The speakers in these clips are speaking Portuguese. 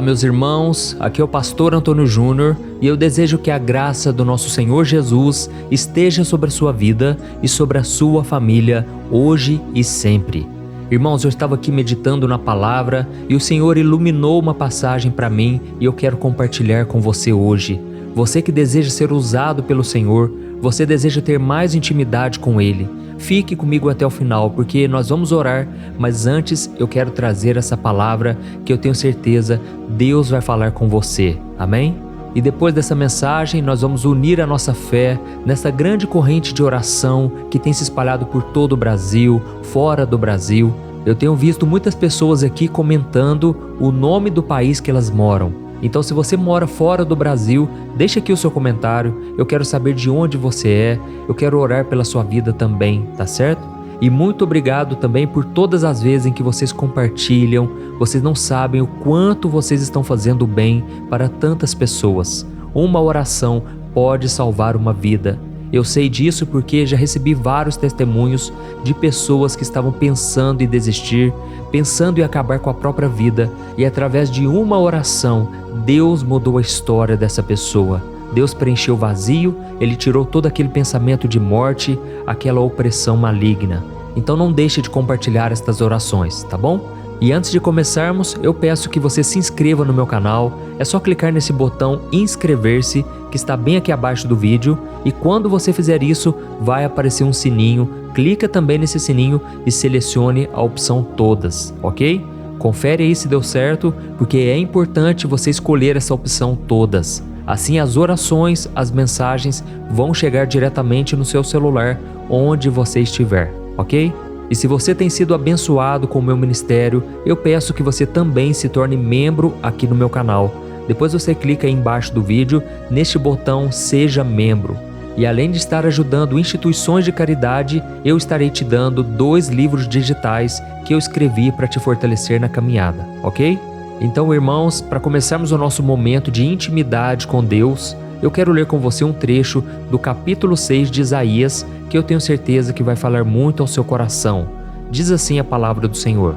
Olá, meus irmãos, aqui é o pastor Antônio Júnior e eu desejo que a graça do nosso Senhor Jesus esteja sobre a sua vida e sobre a sua família, hoje e sempre. Irmãos, eu estava aqui meditando na palavra e o Senhor iluminou uma passagem para mim e eu quero compartilhar com você hoje. Você que deseja ser usado pelo Senhor, você deseja ter mais intimidade com Ele, fique comigo até o final, porque nós vamos orar, mas antes eu quero trazer essa palavra que eu tenho certeza Deus vai falar com você, amém? E depois dessa mensagem nós vamos unir a nossa fé nessa grande corrente de oração que tem se espalhado por todo o Brasil, fora do Brasil. Eu tenho visto muitas pessoas aqui comentando o nome do país que elas moram. Então, se você mora fora do Brasil, deixa aqui o seu comentário, eu quero saber de onde você é, eu quero orar pela sua vida também, tá certo? E muito obrigado também por todas as vezes em que vocês compartilham, vocês não sabem o quanto vocês estão fazendo bem para tantas pessoas. Uma oração pode salvar uma vida. Eu sei disso porque já recebi vários testemunhos de pessoas que estavam pensando em desistir, pensando em acabar com a própria vida, e através de uma oração, Deus mudou a história dessa pessoa. Deus preencheu o vazio, Ele tirou todo aquele pensamento de morte, aquela opressão maligna. Então não deixe de compartilhar estas orações, tá bom? E antes de começarmos, eu peço que você se inscreva no meu canal. É só clicar nesse botão inscrever-se, que está bem aqui abaixo do vídeo, e quando você fizer isso, vai aparecer um sininho. Clica também nesse sininho e selecione a opção todas, ok? Confere aí se deu certo, porque é importante você escolher essa opção todas. Assim as orações, as mensagens vão chegar diretamente no seu celular, onde você estiver, ok? E se você tem sido abençoado com o meu ministério, eu peço que você também se torne membro aqui no meu canal. Depois você clica aí embaixo do vídeo, neste botão Seja Membro. E além de estar ajudando instituições de caridade, eu estarei te dando 2 livros digitais que eu escrevi para te fortalecer na caminhada, ok? Então, irmãos, para começarmos o nosso momento de intimidade com Deus, eu quero ler com você um trecho do capítulo 6 de Isaías, que eu tenho certeza que vai falar muito ao seu coração. Diz assim a palavra do Senhor.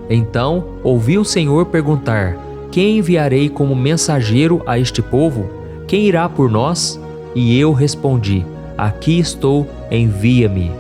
Então, ouvi o Senhor perguntar: quem enviarei como mensageiro a este povo? Quem irá por nós? E eu respondi: aqui estou, envia-me.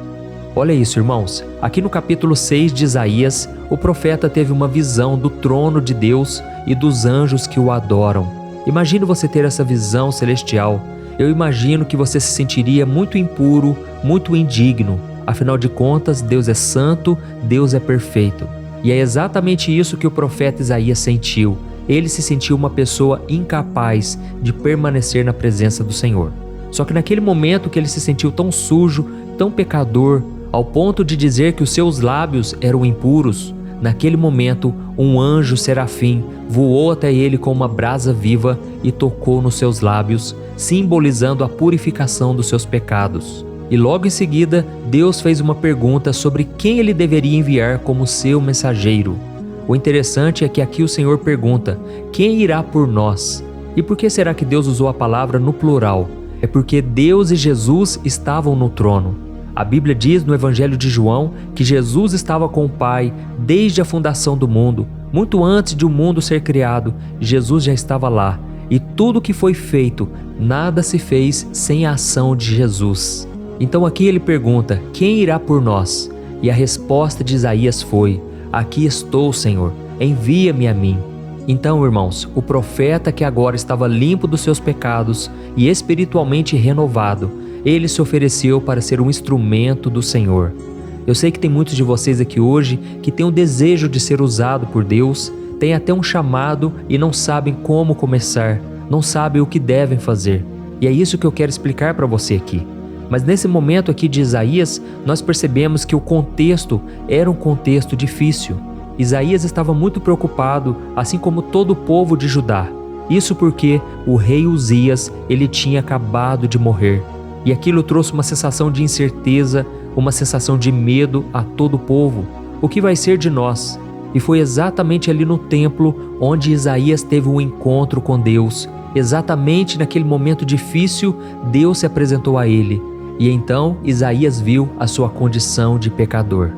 Olha isso, irmãos. Aqui no capítulo 6 de Isaías, o profeta teve uma visão do trono de Deus e dos anjos que o adoram. Imagine você ter essa visão celestial. Eu imagino que você se sentiria muito impuro, muito indigno. Afinal de contas, Deus é santo, Deus é perfeito. E é exatamente isso que o profeta Isaías sentiu. Ele se sentiu uma pessoa incapaz de permanecer na presença do Senhor. Só que naquele momento que ele se sentiu tão sujo, tão pecador, ao ponto de dizer que os seus lábios eram impuros, naquele momento um anjo serafim voou até ele com uma brasa viva e tocou nos seus lábios, simbolizando a purificação dos seus pecados. E logo em seguida, Deus fez uma pergunta sobre quem ele deveria enviar como seu mensageiro. O interessante é que aqui o Senhor pergunta: quem irá por nós? E por que será que Deus usou a palavra no plural? É porque Deus e Jesus estavam no trono. A Bíblia diz no Evangelho de João que Jesus estava com o Pai desde a fundação do mundo. Muito antes de o mundo ser criado, Jesus já estava lá. E tudo que foi feito, nada se fez sem a ação de Jesus. Então aqui ele pergunta: quem irá por nós? E a resposta de Isaías foi: aqui estou, Senhor, envia-me a mim. Então, irmãos, o profeta que agora estava limpo dos seus pecados e espiritualmente renovado, ele se ofereceu para ser um instrumento do Senhor. Eu sei que tem muitos de vocês aqui hoje que têm o desejo de ser usado por Deus, têm até um chamado e não sabem como começar, não sabem o que devem fazer. E é isso que eu quero explicar para você aqui. Mas nesse momento aqui de Isaías, nós percebemos que o contexto era um contexto difícil. Isaías estava muito preocupado, assim como todo o povo de Judá. Isso porque o rei Uzias, ele tinha acabado de morrer. E aquilo trouxe uma sensação de incerteza, uma sensação de medo a todo o povo. O que vai ser de nós? E foi exatamente ali no templo onde Isaías teve um encontro com Deus. Exatamente naquele momento difícil, Deus se apresentou a ele. E então Isaías viu a sua condição de pecador.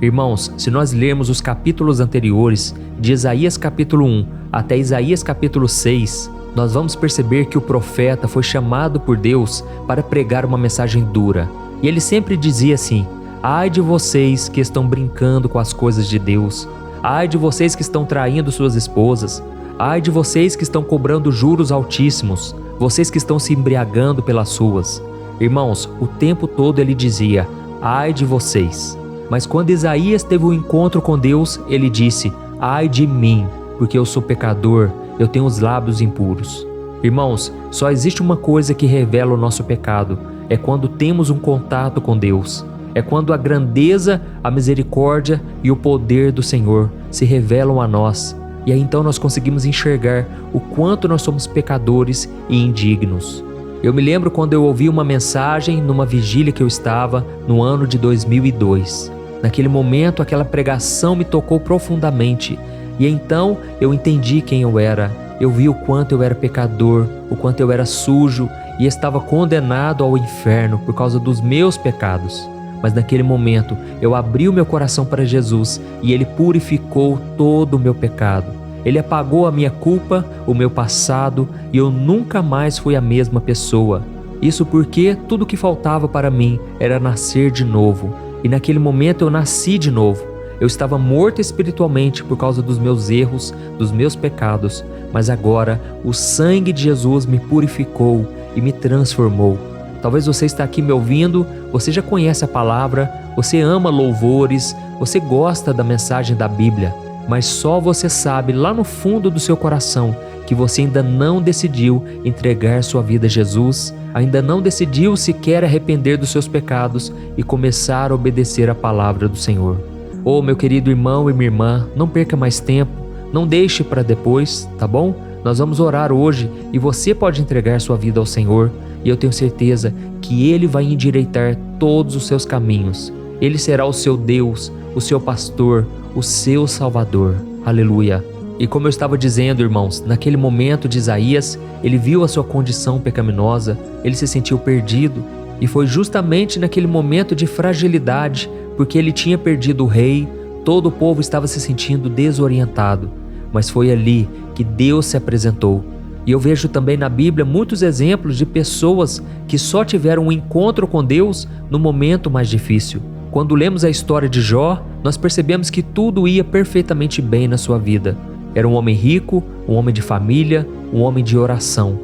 Irmãos, se nós lermos os capítulos anteriores, de Isaías capítulo 1 até Isaías capítulo 6, nós vamos perceber que o profeta foi chamado por Deus para pregar uma mensagem dura. E ele sempre dizia assim: ai de vocês que estão brincando com as coisas de Deus, ai de vocês que estão traindo suas esposas, ai de vocês que estão cobrando juros altíssimos, vocês que estão se embriagando pelas suas. Irmãos, o tempo todo ele dizia: ai de vocês. Mas quando Isaías teve um encontro com Deus, ele disse: ai de mim, porque eu sou pecador, eu tenho os lábios impuros. Irmãos, só existe uma coisa que revela o nosso pecado, é quando temos um contato com Deus. É quando a grandeza, a misericórdia e o poder do Senhor se revelam a nós. E aí então nós conseguimos enxergar o quanto nós somos pecadores e indignos. Eu me lembro quando eu ouvi uma mensagem numa vigília que eu estava no ano de 2002. Naquele momento, aquela pregação me tocou profundamente. E então eu entendi quem eu era. Eu vi o quanto eu era pecador, o quanto eu era sujo e estava condenado ao inferno por causa dos meus pecados. Mas naquele momento eu abri o meu coração para Jesus e Ele purificou todo o meu pecado. Ele apagou a minha culpa, o meu passado, e eu nunca mais fui a mesma pessoa. Isso porque tudo o que faltava para mim era nascer de novo. E naquele momento eu nasci de novo. Eu estava morto espiritualmente por causa dos meus erros, dos meus pecados, mas agora o sangue de Jesus me purificou e me transformou. Talvez você está aqui me ouvindo, você já conhece a palavra, você ama louvores, você gosta da mensagem da Bíblia, mas só você sabe lá no fundo do seu coração que você ainda não decidiu entregar sua vida a Jesus, ainda não decidiu sequer arrepender dos seus pecados e começar a obedecer a palavra do Senhor. Oh, meu querido irmão e minha irmã, não perca mais tempo, não deixe para depois, tá bom? Nós vamos orar hoje e você pode entregar sua vida ao Senhor e eu tenho certeza que Ele vai endireitar todos os seus caminhos. Ele será o seu Deus, o seu pastor, o seu Salvador. Aleluia! E como eu estava dizendo, irmãos, naquele momento de Isaías, ele viu a sua condição pecaminosa, ele se sentiu perdido, e foi justamente naquele momento de fragilidade, porque ele tinha perdido o rei, todo o povo estava se sentindo desorientado, mas foi ali que Deus se apresentou. E eu vejo também na Bíblia muitos exemplos de pessoas que só tiveram um encontro com Deus no momento mais difícil. Quando lemos a história de Jó, nós percebemos que tudo ia perfeitamente bem na sua vida. Era um homem rico, um homem de família, um homem de oração.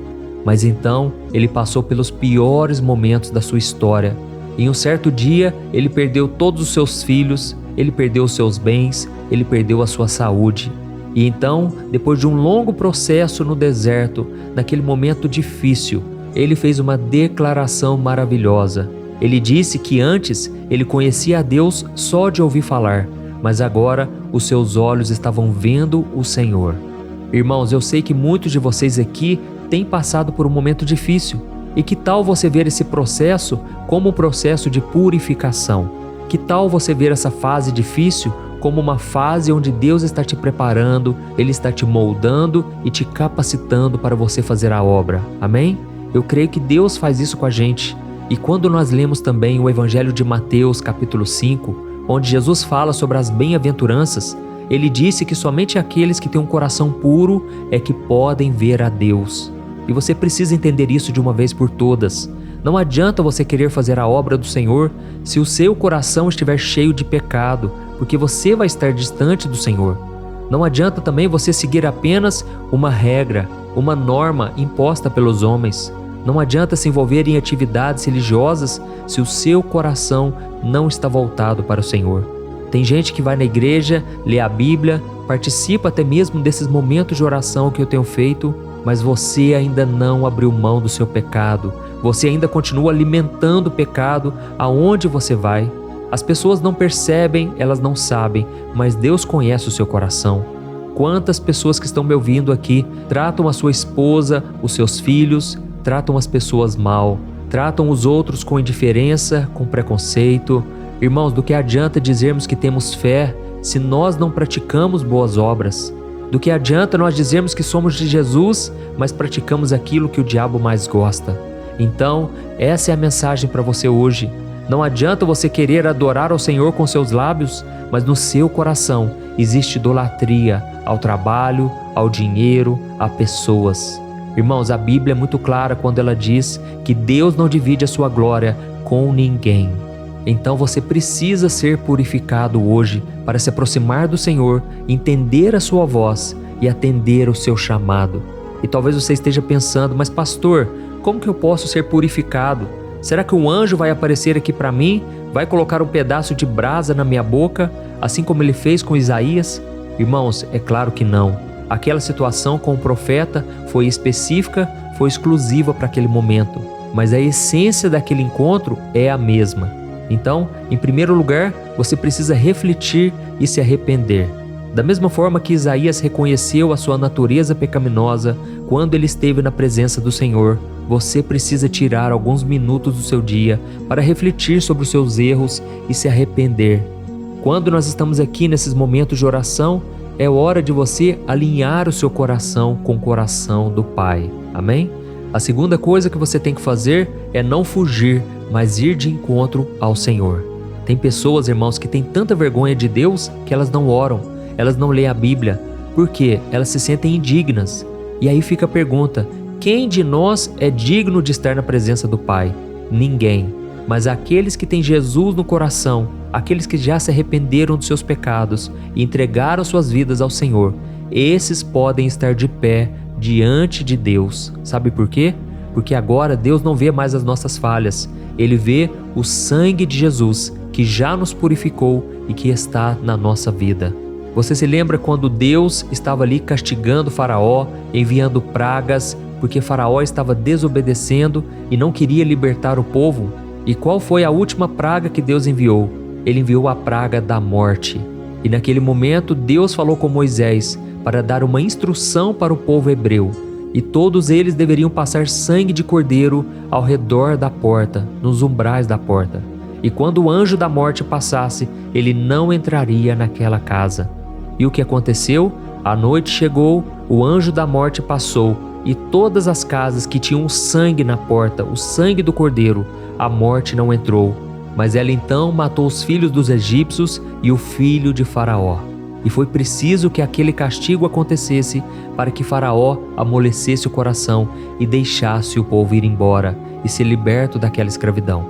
Mas então ele passou pelos piores momentos da sua história. Em um certo dia, ele perdeu todos os seus filhos, ele perdeu os seus bens, ele perdeu a sua saúde. E então, depois de um longo processo no deserto, naquele momento difícil, ele fez uma declaração maravilhosa. Ele disse que antes ele conhecia a Deus só de ouvir falar, mas agora os seus olhos estavam vendo o Senhor. Irmãos, eu sei que muitos de vocês aqui têm passado por um momento difícil. E que tal você ver esse processo como um processo de purificação? Que tal você ver essa fase difícil como uma fase onde Deus está te preparando, Ele está te moldando e te capacitando para você fazer a obra? Amém? Eu creio que Deus faz isso com a gente. E quando nós lemos também o Evangelho de Mateus, capítulo 5, onde Jesus fala sobre as bem-aventuranças, Ele disse que somente aqueles que têm um coração puro é que podem ver a Deus. E você precisa entender isso de uma vez por todas. Não adianta você querer fazer a obra do Senhor se o seu coração estiver cheio de pecado, porque você vai estar distante do Senhor. Não adianta também você seguir apenas uma regra, uma norma imposta pelos homens. Não adianta se envolver em atividades religiosas se o seu coração não está voltado para o Senhor. Tem gente que vai na igreja, lê a Bíblia, participa até mesmo desses momentos de oração que eu tenho feito, mas você ainda não abriu mão do seu pecado. Você ainda continua alimentando o pecado aonde você vai. As pessoas não percebem, elas não sabem, mas Deus conhece o seu coração. Quantas pessoas que estão me ouvindo aqui tratam a sua esposa, os seus filhos, tratam as pessoas mal, tratam os outros com indiferença, com preconceito. Irmãos, do que adianta dizermos que temos fé se nós não praticamos boas obras? Do que adianta nós dizermos que somos de Jesus, mas praticamos aquilo que o diabo mais gosta? Então, essa é a mensagem para você hoje. Não adianta você querer adorar ao Senhor com seus lábios, mas no seu coração existe idolatria ao trabalho, ao dinheiro, a pessoas. Irmãos, a Bíblia é muito clara quando ela diz que Deus não divide a sua glória com ninguém. Então você precisa ser purificado hoje para se aproximar do Senhor, entender a sua voz e atender o seu chamado. E talvez você esteja pensando, mas pastor, como que eu posso ser purificado? Será que um anjo vai aparecer aqui para mim? Vai colocar um pedaço de brasa na minha boca, assim como ele fez com Isaías? Irmãos, é claro que não. Aquela situação com o profeta foi específica, foi exclusiva para aquele momento. Mas a essência daquele encontro é a mesma. Então, em primeiro lugar, você precisa refletir e se arrepender. Da mesma forma que Isaías reconheceu a sua natureza pecaminosa quando ele esteve na presença do Senhor, você precisa tirar alguns minutos do seu dia para refletir sobre os seus erros e se arrepender. Quando nós estamos aqui nesses momentos de oração, é hora de você alinhar o seu coração com o coração do Pai. Amém? A segunda coisa que você tem que fazer é não fugir, mas ir de encontro ao Senhor. Tem pessoas, irmãos, que têm tanta vergonha de Deus que elas não oram, elas não leem a Bíblia. Por quê? Elas se sentem indignas. E aí fica a pergunta: quem de nós é digno de estar na presença do Pai? Ninguém. Mas aqueles que têm Jesus no coração, aqueles que já se arrependeram dos seus pecados e entregaram suas vidas ao Senhor, esses podem estar de pé diante de Deus. Sabe por quê? Porque agora Deus não vê mais as nossas falhas. Ele vê o sangue de Jesus que já nos purificou e que está na nossa vida. Você se lembra quando Deus estava ali castigando Faraó, enviando pragas, porque Faraó estava desobedecendo e não queria libertar o povo? E qual foi a última praga que Deus enviou? Ele enviou a praga da morte. E naquele momento Deus falou com Moisés para dar uma instrução para o povo hebreu. E todos eles deveriam passar sangue de cordeiro ao redor da porta, nos umbrais da porta. E quando o anjo da morte passasse, ele não entraria naquela casa. E o que aconteceu? A noite chegou, o anjo da morte passou, e todas as casas que tinham sangue na porta, o sangue do cordeiro, a morte não entrou. Mas ela então matou os filhos dos egípcios e o filho de Faraó. E foi preciso que aquele castigo acontecesse para que Faraó amolecesse o coração e deixasse o povo ir embora e ser liberto daquela escravidão.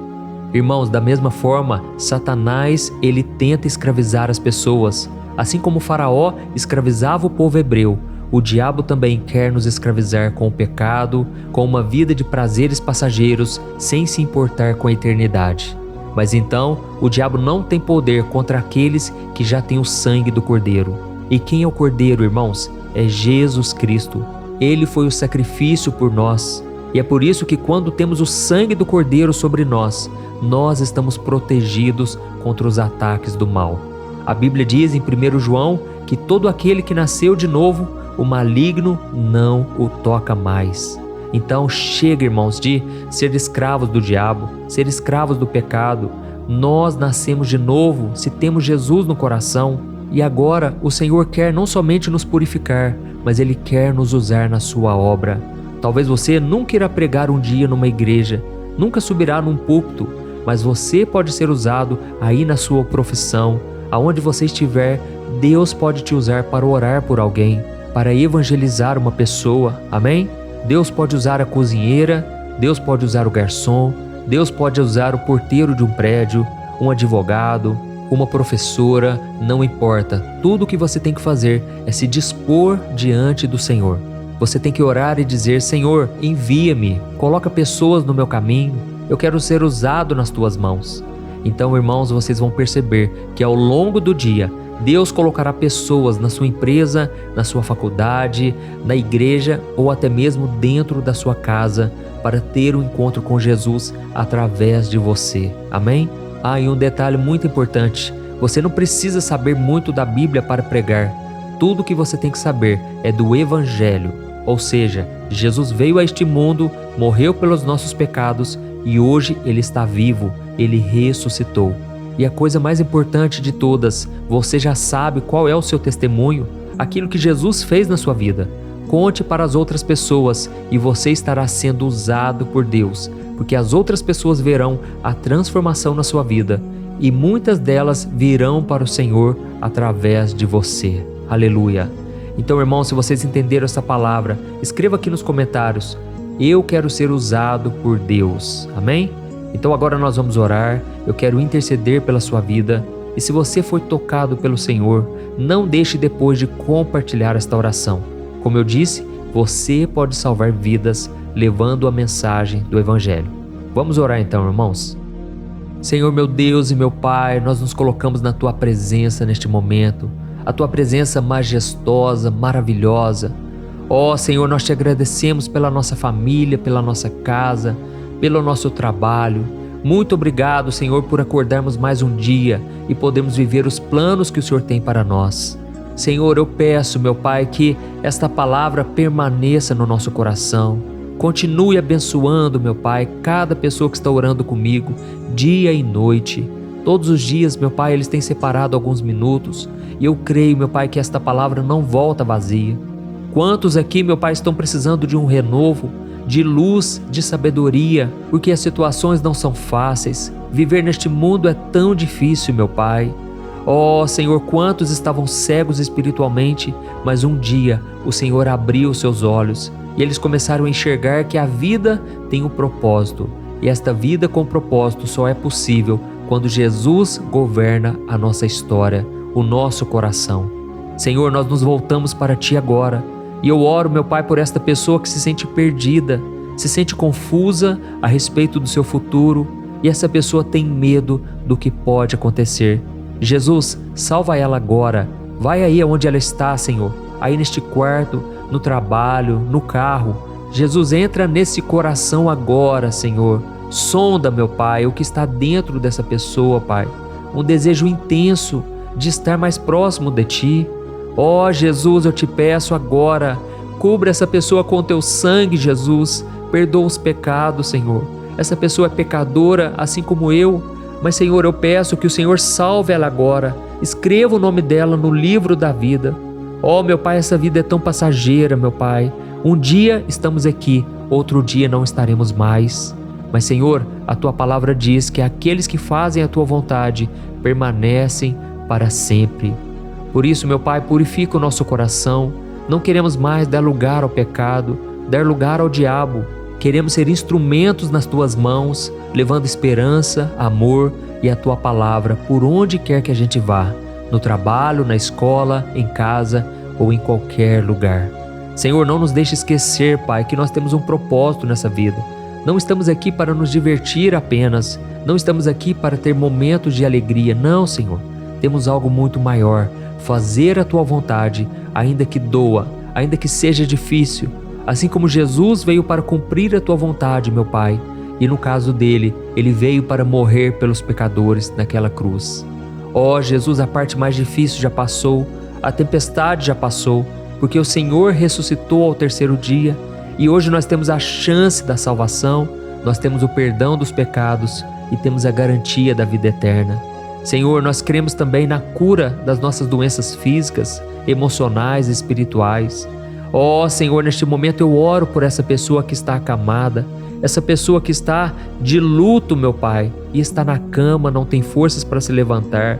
Irmãos, da mesma forma, Satanás, ele tenta escravizar as pessoas. Assim como Faraó escravizava o povo hebreu, o diabo também quer nos escravizar com o pecado, com uma vida de prazeres passageiros, sem se importar com a eternidade. Mas então, o diabo não tem poder contra aqueles que já têm o sangue do Cordeiro. E quem é o Cordeiro, irmãos? É Jesus Cristo. Ele foi o sacrifício por nós. E é por isso que quando temos o sangue do Cordeiro sobre nós, nós estamos protegidos contra os ataques do mal. A Bíblia diz em 1 João que todo aquele que nasceu de novo, o maligno não o toca mais. Então chega, irmãos, de ser escravos do diabo, ser escravos do pecado. Nós nascemos de novo se temos Jesus no coração. E agora o Senhor quer não somente nos purificar, mas Ele quer nos usar na sua obra. Talvez você nunca irá pregar um dia numa igreja, nunca subirá num púlpito, mas você pode ser usado aí na sua profissão. Aonde você estiver, Deus pode te usar para orar por alguém, para evangelizar uma pessoa, amém? Deus pode usar a cozinheira, Deus pode usar o garçom, Deus pode usar o porteiro de um prédio, um advogado, uma professora, não importa. Tudo o que você tem que fazer é se dispor diante do Senhor. Você tem que orar e dizer: Senhor, envia-me, coloca pessoas no meu caminho, eu quero ser usado nas tuas mãos. Então, irmãos, vocês vão perceber que ao longo do dia, Deus colocará pessoas na sua empresa, na sua faculdade, na igreja ou até mesmo dentro da sua casa para ter um encontro com Jesus através de você. Amém? E um detalhe muito importante: você não precisa saber muito da Bíblia para pregar. Tudo que você tem que saber é do Evangelho. Ou seja, Jesus veio a este mundo, morreu pelos nossos pecados e hoje Ele está vivo, Ele ressuscitou. E a coisa mais importante de todas, você já sabe qual é o seu testemunho, aquilo que Jesus fez na sua vida. Conte para as outras pessoas e você estará sendo usado por Deus, porque as outras pessoas verão a transformação na sua vida e muitas delas virão para o Senhor através de você. Aleluia! Então, irmãos, se vocês entenderam essa palavra, escreva aqui nos comentários: eu quero ser usado por Deus. Amém? Então agora nós vamos orar, eu quero interceder pela sua vida. E se você foi tocado pelo Senhor, não deixe depois de compartilhar esta oração. Como eu disse, você pode salvar vidas levando a mensagem do Evangelho. Vamos orar então, irmãos? Senhor, meu Deus e meu Pai, nós nos colocamos na Tua presença neste momento, a Tua presença majestosa, maravilhosa. Ó Senhor, nós Te agradecemos pela nossa família, pela nossa casa, pelo nosso trabalho. Muito obrigado, Senhor, por acordarmos mais um dia e podermos viver os planos que o Senhor tem para nós. Senhor, eu peço, meu Pai, que esta palavra permaneça no nosso coração. Continue abençoando, meu Pai, cada pessoa que está orando comigo, dia e noite. Todos os dias, meu Pai, eles têm separado alguns minutos e eu creio, meu Pai, que esta palavra não volta vazia. Quantos aqui, meu Pai, estão precisando de um renovo, de luz, de sabedoria, porque as situações não são fáceis. Viver neste mundo é tão difícil, meu Pai. Ó Senhor, quantos estavam cegos espiritualmente, mas um dia o Senhor abriu seus olhos e eles começaram a enxergar que a vida tem um propósito. E esta vida com propósito só é possível quando Jesus governa a nossa história, o nosso coração. Senhor, nós nos voltamos para Ti agora. E eu oro, meu Pai, por esta pessoa que se sente perdida, se sente confusa a respeito do seu futuro e essa pessoa tem medo do que pode acontecer. Jesus, salva ela agora. Vai aí onde ela está, Senhor, aí neste quarto, no trabalho, no carro. Jesus, entra nesse coração agora, Senhor. Sonda, meu Pai, o que está dentro dessa pessoa, Pai. Um desejo intenso de estar mais próximo de Ti. Ó Jesus, eu Te peço agora, cubra essa pessoa com Teu sangue, Jesus. Perdoa os pecados, Senhor. Essa pessoa é pecadora, assim como eu. Mas, Senhor, eu peço que o Senhor salve ela agora. Escreva o nome dela no livro da vida. Ó, meu Pai, essa vida é tão passageira, meu Pai. Um dia estamos aqui, outro dia não estaremos mais. Mas, Senhor, a Tua palavra diz que aqueles que fazem a Tua vontade permanecem para sempre. Por isso, meu Pai, purifica o nosso coração. Não queremos mais dar lugar ao pecado, dar lugar ao diabo. Queremos ser instrumentos nas Tuas mãos, levando esperança, amor e a Tua palavra por onde quer que a gente vá, no trabalho, na escola, em casa ou em qualquer lugar. Senhor, não nos deixe esquecer, Pai, que nós temos um propósito nessa vida. Não estamos aqui para nos divertir apenas, não estamos aqui para ter momentos de alegria. Não, Senhor, temos algo muito maior. Fazer a Tua vontade, ainda que doa, ainda que seja difícil. Assim como Jesus veio para cumprir a Tua vontade, meu Pai, e no caso dele, ele veio para morrer pelos pecadores naquela cruz. Ó Jesus, a parte mais difícil já passou, a tempestade já passou, porque o Senhor ressuscitou ao terceiro dia e hoje nós temos a chance da salvação, nós temos o perdão dos pecados e temos a garantia da vida eterna. Senhor, nós cremos também na cura das nossas doenças físicas, emocionais e espirituais. Ó Senhor, neste momento eu oro por essa pessoa que está acamada, essa pessoa que está de luto, meu Pai, e está na cama, não tem forças para se levantar.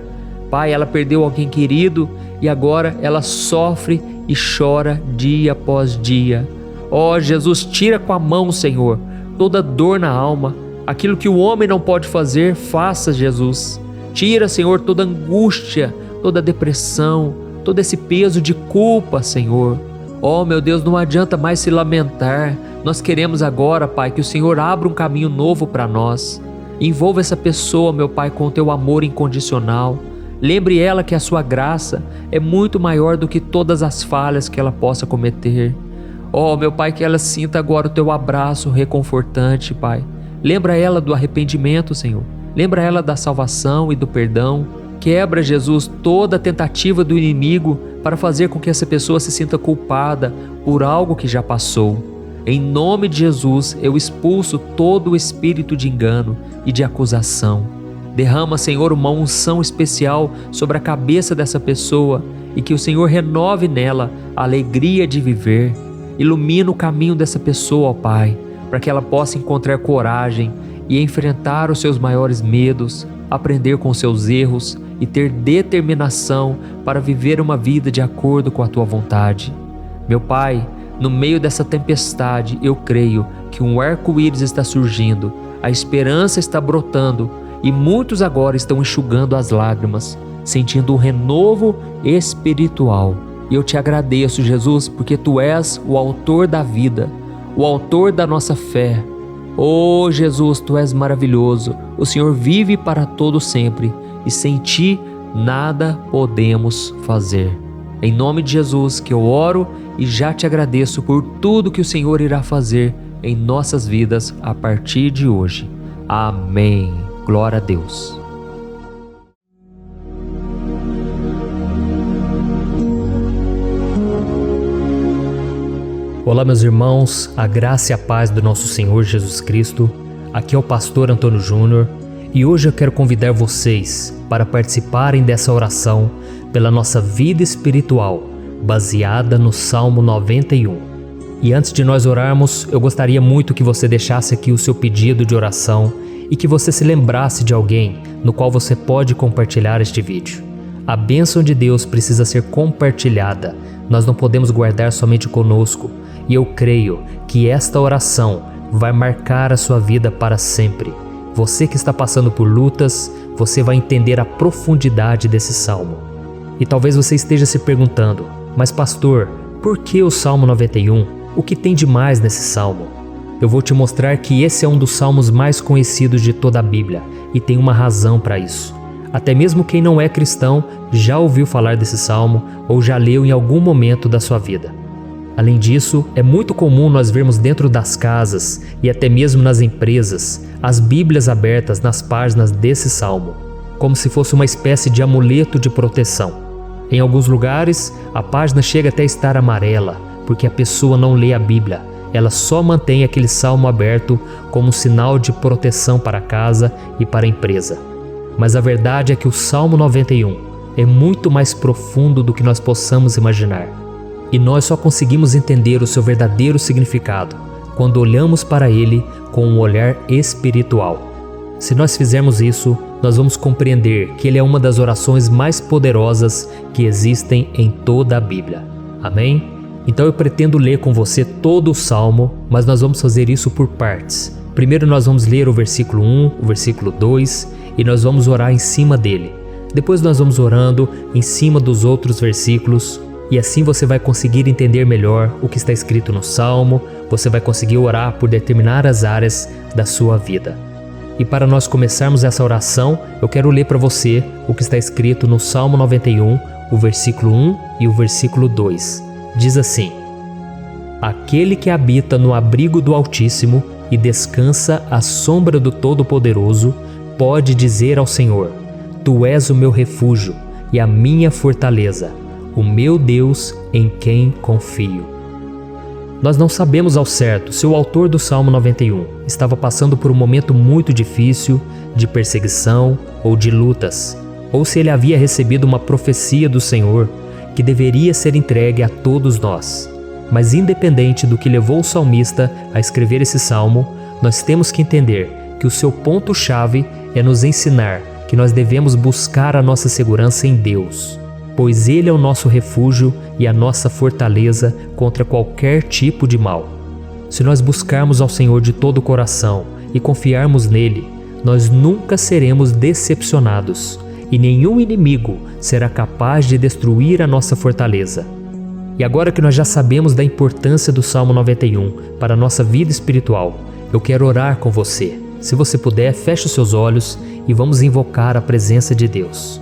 Pai, ela perdeu alguém querido e agora ela sofre e chora dia após dia. Ó Jesus, tira com a mão, Senhor, toda dor na alma. Aquilo que o homem não pode fazer, faça, Jesus. Tira, Senhor, toda angústia, toda depressão, todo esse peso de culpa, Senhor. Ó meu Deus, não adianta mais se lamentar. Nós queremos agora, Pai, que o Senhor abra um caminho novo para nós. Envolva essa pessoa, meu Pai, com o Teu amor incondicional. Lembre ela que a Sua graça é muito maior do que todas as falhas que ela possa cometer. Ó meu Pai, que ela sinta agora o Teu abraço reconfortante, Pai. Lembra ela do arrependimento, Senhor. Lembra ela da salvação e do perdão. Quebra, Jesus, toda a tentativa do inimigo para fazer com que essa pessoa se sinta culpada por algo que já passou. Em nome de Jesus, eu expulso todo o espírito de engano e de acusação. Derrama, Senhor, uma unção especial sobre a cabeça dessa pessoa e que o Senhor renove nela a alegria de viver. Ilumina o caminho dessa pessoa, ó Pai, para que ela possa encontrar coragem e enfrentar os seus maiores medos. aprender com seus erros e ter determinação para viver uma vida de acordo com a tua vontade. Meu Pai, no meio dessa tempestade, eu creio que um arco-íris está surgindo, a esperança está brotando e muitos agora estão enxugando as lágrimas, sentindo um renovo espiritual. E eu te agradeço, Jesus, porque Tu és o autor da vida, o autor da nossa fé. Oh, Jesus, Tu és maravilhoso, o Senhor vive para todo sempre e sem Ti nada podemos fazer. Em nome de Jesus que eu oro e já te agradeço por tudo que o Senhor irá fazer em nossas vidas a partir de hoje. Amém. Glória a Deus. Olá, meus irmãos, a graça e a paz do nosso Senhor Jesus Cristo. Aqui é o pastor Antônio Júnior e hoje eu quero convidar vocês para participarem dessa oração pela nossa vida espiritual, baseada no Salmo 91. E antes de nós orarmos, eu gostaria muito que você deixasse aqui o seu pedido de oração e que você se lembrasse de alguém no qual você pode compartilhar este vídeo. A bênção de Deus precisa ser compartilhada, nós não podemos guardar somente conosco. E eu creio que esta oração vai marcar a sua vida para sempre. Você que está passando por lutas, você vai entender a profundidade desse salmo. E talvez você esteja se perguntando, mas pastor, por que o Salmo 91? O que tem de mais nesse salmo? Eu vou te mostrar que esse é um dos salmos mais conhecidos de toda a Bíblia e tem uma razão para isso. Até mesmo quem não é cristão já ouviu falar desse salmo ou já leu em algum momento da sua vida. Além disso, é muito comum nós vermos dentro das casas e até mesmo nas empresas as Bíblias abertas nas páginas desse salmo, como se fosse uma espécie de amuleto de proteção. Em alguns lugares, a página chega até a estar amarela, porque a pessoa não lê a Bíblia, ela só mantém aquele salmo aberto como sinal de proteção para a casa e para a empresa. Mas a verdade é que o Salmo 91 é muito mais profundo do que nós possamos imaginar. E nós só conseguimos entender o seu verdadeiro significado quando olhamos para ele com um olhar espiritual. Se nós fizermos isso, nós vamos compreender que ele é uma das orações mais poderosas que existem em toda a Bíblia. Amém? Então eu pretendo ler com você todo o Salmo, mas nós vamos fazer isso por partes. Primeiro nós vamos ler o versículo 1, o versículo 2 e nós vamos orar em cima dele. Depois nós vamos orando em cima dos outros versículos. E assim você vai conseguir entender melhor o que está escrito no Salmo, você vai conseguir orar por determinadas áreas da sua vida. E para nós começarmos essa oração, eu quero ler para você o que está escrito no Salmo 91, o versículo 1 e o versículo 2. Diz assim: Aquele que habita no abrigo do Altíssimo e descansa à sombra do Todo-Poderoso, pode dizer ao Senhor: Tu és o meu refúgio e a minha fortaleza, o meu Deus em quem confio. Nós não sabemos ao certo se o autor do Salmo 91 estava passando por um momento muito difícil, de perseguição ou de lutas, ou se ele havia recebido uma profecia do Senhor que deveria ser entregue a todos nós. Mas independente do que levou o salmista a escrever esse salmo, nós temos que entender que o seu ponto-chave é nos ensinar que nós devemos buscar a nossa segurança em Deus, pois Ele é o nosso refúgio e a nossa fortaleza contra qualquer tipo de mal. Se nós buscarmos ao Senhor de todo o coração e confiarmos nele, nós nunca seremos decepcionados e nenhum inimigo será capaz de destruir a nossa fortaleza. E agora que nós já sabemos da importância do Salmo 91 para a nossa vida espiritual, eu quero orar com você. Se você puder, feche os seus olhos e vamos invocar a presença de Deus.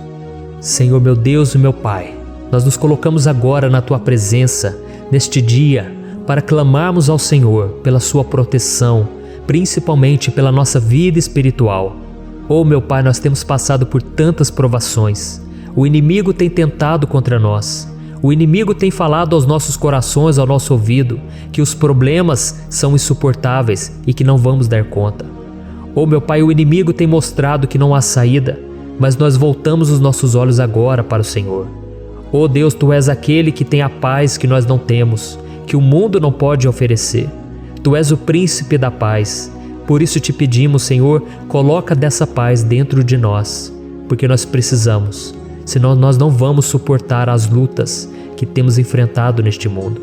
Senhor meu Deus e meu Pai, nós nos colocamos agora na Tua presença, neste dia, para clamarmos ao Senhor pela Sua proteção, principalmente pela nossa vida espiritual. Oh meu Pai, nós temos passado por tantas provações. O inimigo tem tentado contra nós. O inimigo tem falado aos nossos corações, ao nosso ouvido, que os problemas são insuportáveis e que não vamos dar conta. Oh meu Pai, o inimigo tem mostrado que não há saída, mas nós voltamos os nossos olhos agora para o Senhor. Oh Deus, Tu és aquele que tem a paz que nós não temos, que o mundo não pode oferecer. Tu és o príncipe da paz. Por isso te pedimos, Senhor, coloca dessa paz dentro de nós, porque nós precisamos, senão nós não vamos suportar as lutas que temos enfrentado neste mundo.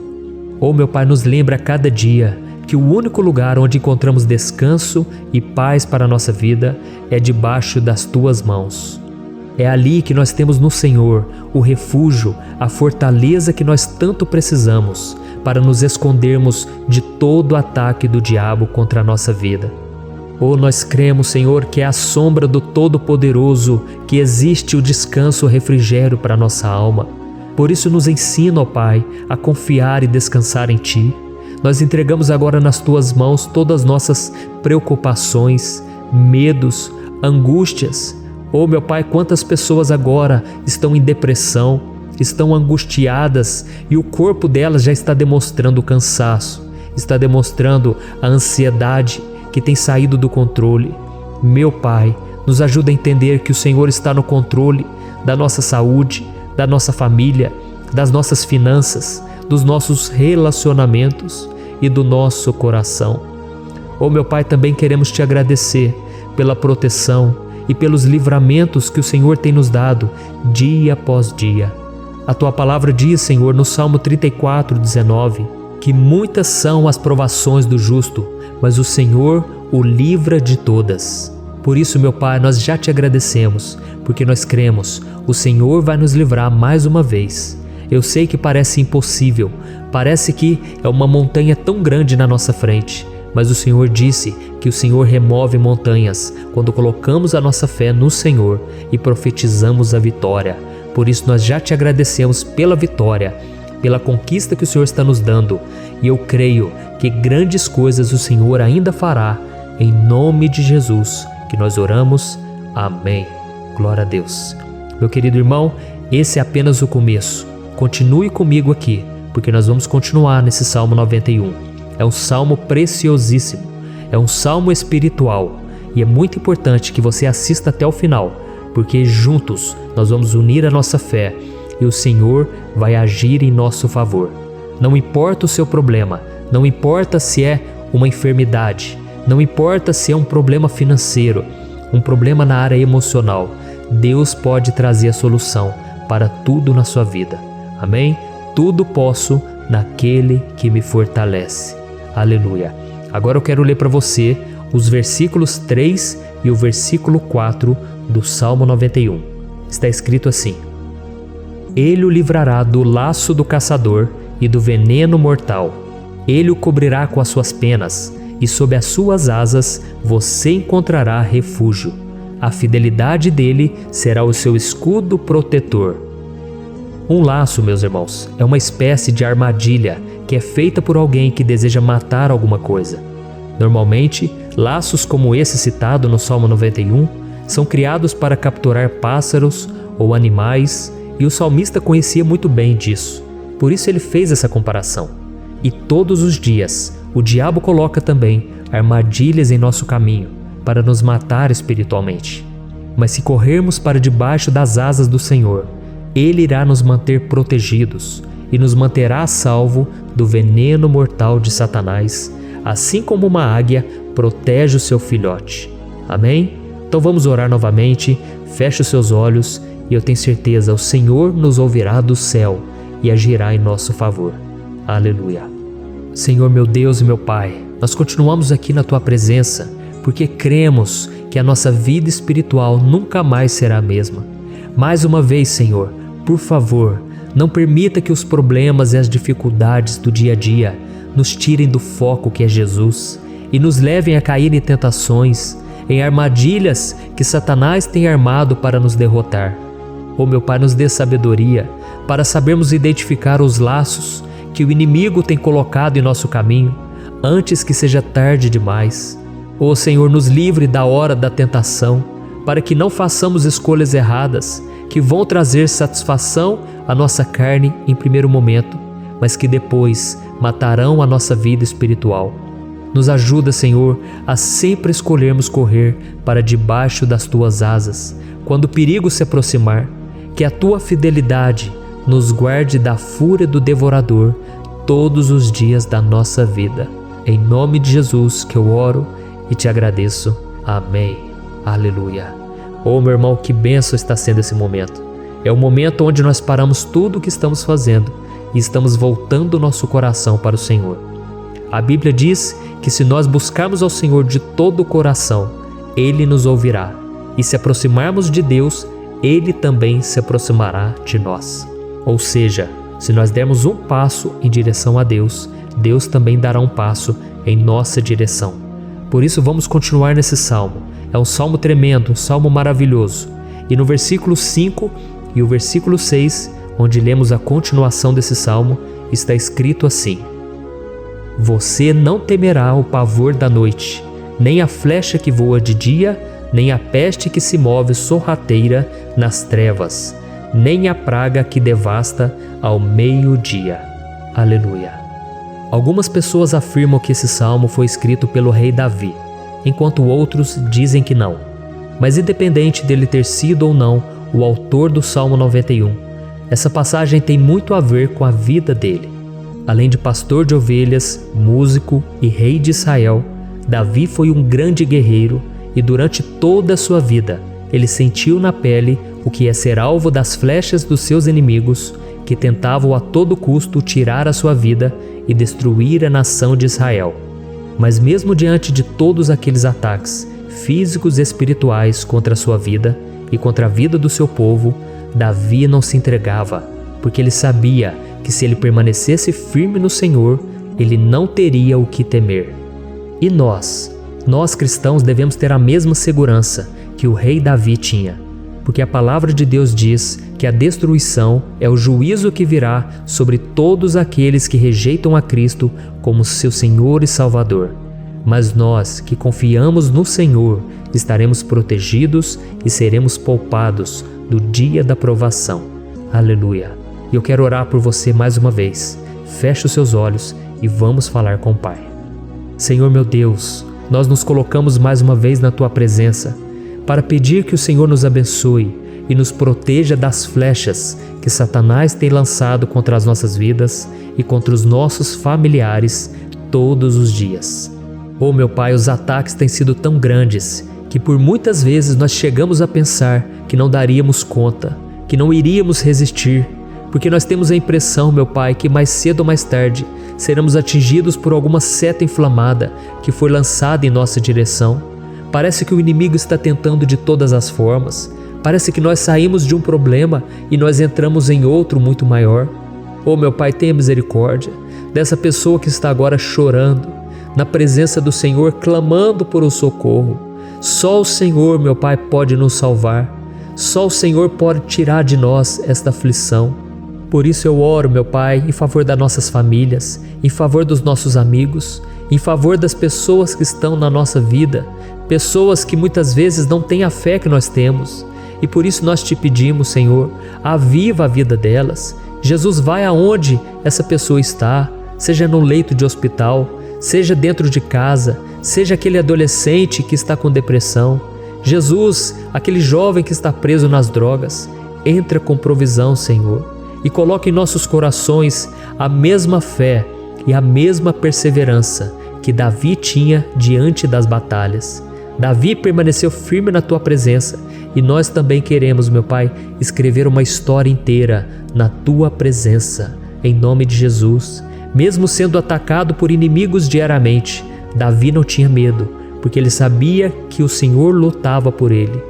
Meu Pai, nos lembra a cada dia que o único lugar onde encontramos descanso e paz para a nossa vida é debaixo das Tuas mãos. É ali que nós temos no Senhor o refúgio, a fortaleza que nós tanto precisamos para nos escondermos de todo o ataque do diabo contra a nossa vida. Nós cremos, Senhor, que é à sombra do Todo-Poderoso que existe o descanso, o refrigério para a nossa alma. Por isso nos ensina, ó Pai, a confiar e descansar em Ti. Nós entregamos agora nas Tuas mãos todas as nossas preocupações, medos, angústias. Meu Pai, quantas pessoas agora estão em depressão, estão angustiadas e o corpo delas já está demonstrando cansaço, está demonstrando a ansiedade que tem saído do controle. Meu Pai, nos ajuda a entender que o Senhor está no controle da nossa saúde, da nossa família, das nossas finanças, dos nossos relacionamentos e do nosso coração. Meu Pai, também queremos Te agradecer pela proteção e pelos livramentos que o Senhor tem nos dado dia após dia. A Tua palavra diz, Senhor, no Salmo 34:19, que muitas são as provações do justo, mas o Senhor o livra de todas. Por isso, meu Pai, nós já Te agradecemos, porque nós cremos, o Senhor vai nos livrar mais uma vez. Eu sei que parece impossível, parece que é uma montanha tão grande na nossa frente, mas o Senhor disse que o Senhor remove montanhas quando colocamos a nossa fé no Senhor e profetizamos a vitória. Por isso nós já Te agradecemos pela vitória, pela conquista que o Senhor está nos dando, e eu creio que grandes coisas o Senhor ainda fará. Em nome de Jesus que nós oramos. Amém. Glória a Deus. Meu querido irmão, esse é apenas o começo. Continue comigo aqui, porque nós vamos continuar nesse Salmo 91. É um salmo preciosíssimo, é um salmo espiritual e é muito importante que você assista até o final, porque juntos nós vamos unir a nossa fé e o Senhor vai agir em nosso favor. Não importa o seu problema, não importa se é uma enfermidade, não importa se é um problema financeiro, um problema na área emocional, Deus pode trazer a solução para tudo na sua vida. Amém? Tudo posso naquele que me fortalece. Aleluia. Agora eu quero ler para você os versículos 3 e o versículo 4 do Salmo 91. Está escrito assim: Ele o livrará do laço do caçador e do veneno mortal. Ele o cobrirá com as suas penas, e sob as suas asas você encontrará refúgio. A fidelidade dele será o seu escudo protetor. Um laço, meus irmãos, é uma espécie de armadilha que é feita por alguém que deseja matar alguma coisa. Normalmente, laços como esse citado no Salmo 91 são criados para capturar pássaros ou animais, e o salmista conhecia muito bem disso. Por isso ele fez essa comparação. E todos os dias, o diabo coloca também armadilhas em nosso caminho para nos matar espiritualmente. Mas se corrermos para debaixo das asas do Senhor, Ele irá nos manter protegidos e nos manterá a salvo do veneno mortal de Satanás, assim como uma águia protege o seu filhote. Amém? Então vamos orar novamente, feche os seus olhos e eu tenho certeza, o Senhor nos ouvirá do céu e agirá em nosso favor. Aleluia. Senhor, meu Deus e meu Pai, nós continuamos aqui na Tua presença porque cremos que a nossa vida espiritual nunca mais será a mesma. Mais uma vez, Senhor, por favor, não permita que os problemas e as dificuldades do dia a dia nos tirem do foco que é Jesus e nos levem a cair em tentações, em armadilhas que Satanás tem armado para nos derrotar. Meu Pai, nos dê sabedoria para sabermos identificar os laços que o inimigo tem colocado em nosso caminho antes que seja tarde demais. Senhor, nos livre da hora da tentação, para que não façamos escolhas erradas que vão trazer satisfação à nossa carne em primeiro momento, mas que depois matarão a nossa vida espiritual. Nos ajuda, Senhor, a sempre escolhermos correr para debaixo das Tuas asas, quando o perigo se aproximar, que a Tua fidelidade nos guarde da fúria do devorador todos os dias da nossa vida. Em nome de Jesus que eu oro e te agradeço. Amém. Aleluia. Oh, meu irmão, que bênção está sendo esse momento. É o momento onde nós paramos tudo o que estamos fazendo e estamos voltando o nosso coração para o Senhor. A Bíblia diz que se nós buscarmos ao Senhor de todo o coração, Ele nos ouvirá. E se aproximarmos de Deus, Ele também se aproximará de nós. Ou seja, se nós dermos um passo em direção a Deus, Deus também dará um passo em nossa direção. Por isso vamos continuar nesse salmo. É um salmo tremendo, um salmo maravilhoso. E no versículo 5 e o versículo 6, onde lemos a continuação desse salmo, está escrito assim: Você não temerá o pavor da noite, nem a flecha que voa de dia, nem a peste que se move sorrateira nas trevas, nem a praga que devasta ao meio-dia. Aleluia. Algumas pessoas afirmam que esse salmo foi escrito pelo rei Davi, enquanto outros dizem que não. Mas independente dele ter sido ou não o autor do Salmo 91, essa passagem tem muito a ver com a vida dele. Além de pastor de ovelhas, músico e rei de Israel, Davi foi um grande guerreiro e durante toda a sua vida ele sentiu na pele o que é ser alvo das flechas dos seus inimigos, que tentavam a todo custo tirar a sua vida e destruir a nação de Israel. Mas mesmo diante de todos aqueles ataques físicos e espirituais contra a sua vida e contra a vida do seu povo, Davi não se entregava, porque ele sabia que se ele permanecesse firme no Senhor, ele não teria o que temer. E nós cristãos devemos ter a mesma segurança que o rei Davi tinha, porque a palavra de Deus diz que a destruição é o juízo que virá sobre todos aqueles que rejeitam a Cristo como seu Senhor e Salvador. Mas nós que confiamos no Senhor estaremos protegidos e seremos poupados do dia da provação. Aleluia. E eu quero orar por você mais uma vez. Feche os seus olhos e vamos falar com o Pai. Senhor meu Deus, nós nos colocamos mais uma vez na Tua presença para pedir que o Senhor nos abençoe e nos proteja das flechas que Satanás tem lançado contra as nossas vidas e contra os nossos familiares todos os dias. Oh meu Pai, os ataques têm sido tão grandes que por muitas vezes nós chegamos a pensar que não daríamos conta, que não iríamos resistir, porque nós temos a impressão, meu Pai, que mais cedo ou mais tarde seremos atingidos por alguma seta inflamada que foi lançada em nossa direção. Parece que o inimigo está tentando de todas as formas. Parece que nós saímos de um problema e nós entramos em outro muito maior. Oh meu Pai, tenha misericórdia dessa pessoa que está agora chorando, na presença do Senhor, clamando por um socorro. Só o Senhor, meu Pai, pode nos salvar. Só o Senhor pode tirar de nós esta aflição. Por isso eu oro, meu Pai, em favor das nossas famílias, em favor dos nossos amigos, em favor das pessoas que estão na nossa vida, pessoas que muitas vezes não têm a fé que nós temos. E por isso nós te pedimos, Senhor, aviva a vida delas. Jesus, vai aonde essa pessoa está, seja no leito de hospital, seja dentro de casa, seja aquele adolescente que está com depressão. Jesus, aquele jovem que está preso nas drogas, entra com provisão, Senhor, e coloca em nossos corações a mesma fé e a mesma perseverança que Davi tinha diante das batalhas. Davi permaneceu firme na Tua presença e nós também queremos, meu Pai, escrever uma história inteira na Tua presença, em nome de Jesus. Mesmo sendo atacado por inimigos diariamente, Davi não tinha medo, porque ele sabia que o Senhor lutava por ele.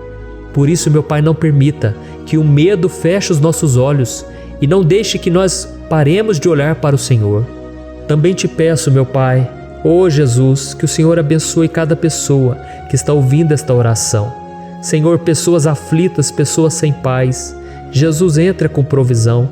Por isso, meu Pai, não permita que o medo feche os nossos olhos e não deixe que nós paremos de olhar para o Senhor. Também te peço, meu Pai, ó Jesus, que o Senhor abençoe cada pessoa que está ouvindo esta oração. Senhor, pessoas aflitas, pessoas sem paz. Jesus, entra com provisão.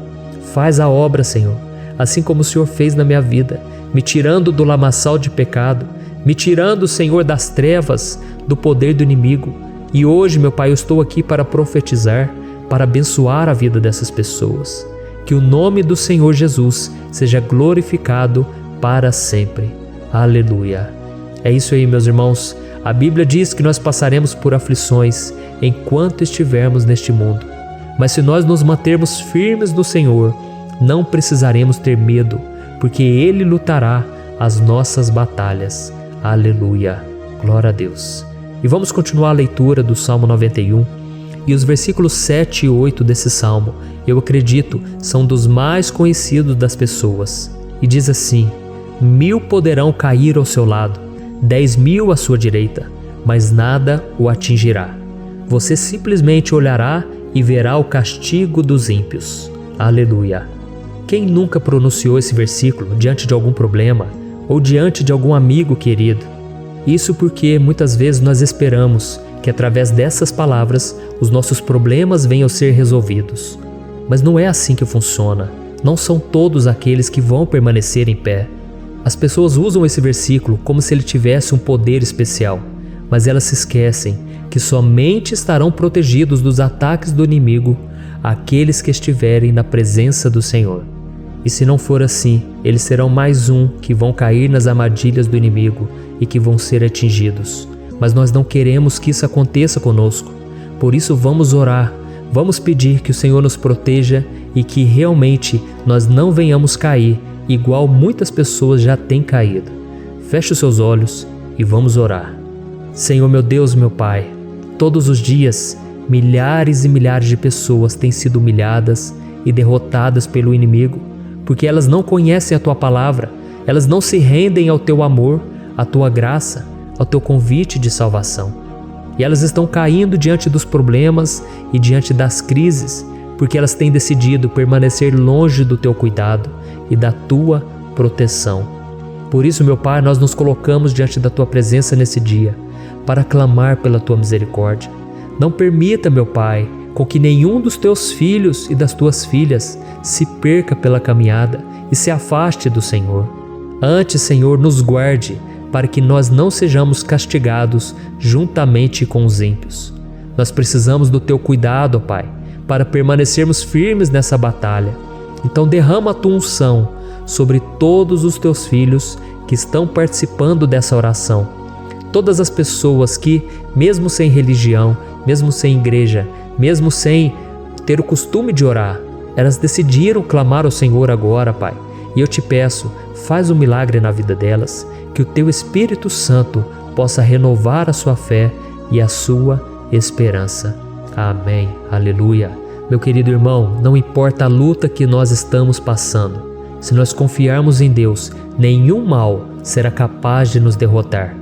Faz a obra, Senhor, assim como o Senhor fez na minha vida, me tirando do lamaçal de pecado, me tirando, Senhor, das trevas, do poder do inimigo. E hoje, meu Pai, eu estou aqui para profetizar, para abençoar a vida dessas pessoas. Que o nome do Senhor Jesus seja glorificado para sempre. Aleluia. É isso aí, meus irmãos. A Bíblia diz que nós passaremos por aflições enquanto estivermos neste mundo. Mas se nós nos mantermos firmes no Senhor, não precisaremos ter medo, porque Ele lutará as nossas batalhas. Aleluia. Glória a Deus. E vamos continuar a leitura do Salmo 91. E os versículos 7 e 8 desse salmo, eu acredito, são dos mais conhecidos das pessoas. E diz assim: 1000 poderão cair ao seu lado, 10.000 à sua direita, mas nada o atingirá. Você simplesmente olhará e verá o castigo dos ímpios. Aleluia! Quem nunca pronunciou esse versículo diante de algum problema ou diante de algum amigo querido? Isso porque muitas vezes nós esperamos que através dessas palavras os nossos problemas venham a ser resolvidos. Mas não é assim que funciona. Não são todos aqueles que vão permanecer em pé. As pessoas usam esse versículo como se ele tivesse um poder especial, mas elas se esquecem que somente estarão protegidos dos ataques do inimigo aqueles que estiverem na presença do Senhor. E se não for assim, eles serão mais um que vão cair nas armadilhas do inimigo e que vão ser atingidos. Mas nós não queremos que isso aconteça conosco. Por isso vamos orar, vamos pedir que o Senhor nos proteja e que realmente nós não venhamos cair igual muitas pessoas já têm caído. Feche os seus olhos e vamos orar. Senhor meu Deus, meu Pai, todos os dias milhares e milhares de pessoas têm sido humilhadas e derrotadas pelo inimigo, porque elas não conhecem a Tua palavra, elas não se rendem ao Teu amor, à Tua graça, ao Teu convite de salvação. E elas estão caindo diante dos problemas e diante das crises, porque elas têm decidido permanecer longe do Teu cuidado e da Tua proteção. Por isso, meu Pai, nós nos colocamos diante da Tua presença nesse dia, para clamar pela Tua misericórdia. Não permita, meu Pai, com que nenhum dos Teus filhos e das Tuas filhas se perca pela caminhada e se afaste do Senhor. Antes, Senhor, nos guarde, para que nós não sejamos castigados juntamente com os ímpios. Nós precisamos do Teu cuidado, ó Pai, para permanecermos firmes nessa batalha. Então derrama a Tua unção sobre todos os Teus filhos que estão participando dessa oração. Todas as pessoas que, mesmo sem religião, mesmo sem igreja, mesmo sem ter o costume de orar, elas decidiram clamar ao Senhor agora, Pai. E eu te peço, faz um milagre na vida delas, que o Teu Espírito Santo possa renovar a sua fé e a sua esperança. Amém. Aleluia. Meu querido irmão, não importa a luta que nós estamos passando, se nós confiarmos em Deus, nenhum mal será capaz de nos derrotar.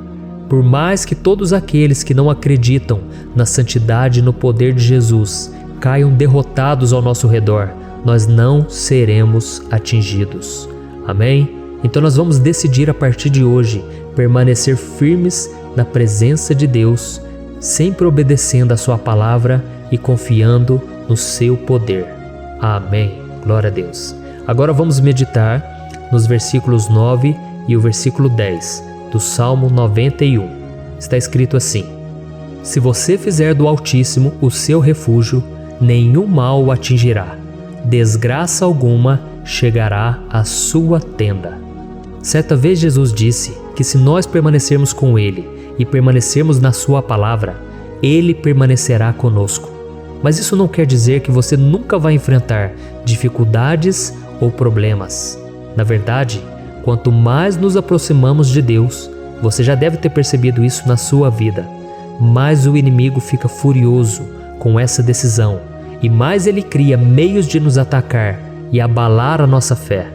Por mais que todos aqueles que não acreditam na santidade e no poder de Jesus caiam derrotados ao nosso redor, nós não seremos atingidos. Amém? Então nós vamos decidir a partir de hoje permanecer firmes na presença de Deus, sempre obedecendo a Sua palavra e confiando no Seu poder. Amém. Glória a Deus. Agora vamos meditar nos versículos 9 e o versículo 10 do Salmo 91. Está escrito assim: Se você fizer do Altíssimo o seu refúgio, nenhum mal o atingirá, desgraça alguma chegará à sua tenda. Certa vez Jesus disse que se nós permanecermos com Ele e permanecermos na Sua palavra, Ele permanecerá conosco. Mas isso não quer dizer que você nunca vai enfrentar dificuldades ou problemas. Na verdade, quanto mais nos aproximamos de Deus, você já deve ter percebido isso na sua vida, mais o inimigo fica furioso com essa decisão e mais ele cria meios de nos atacar e abalar a nossa fé.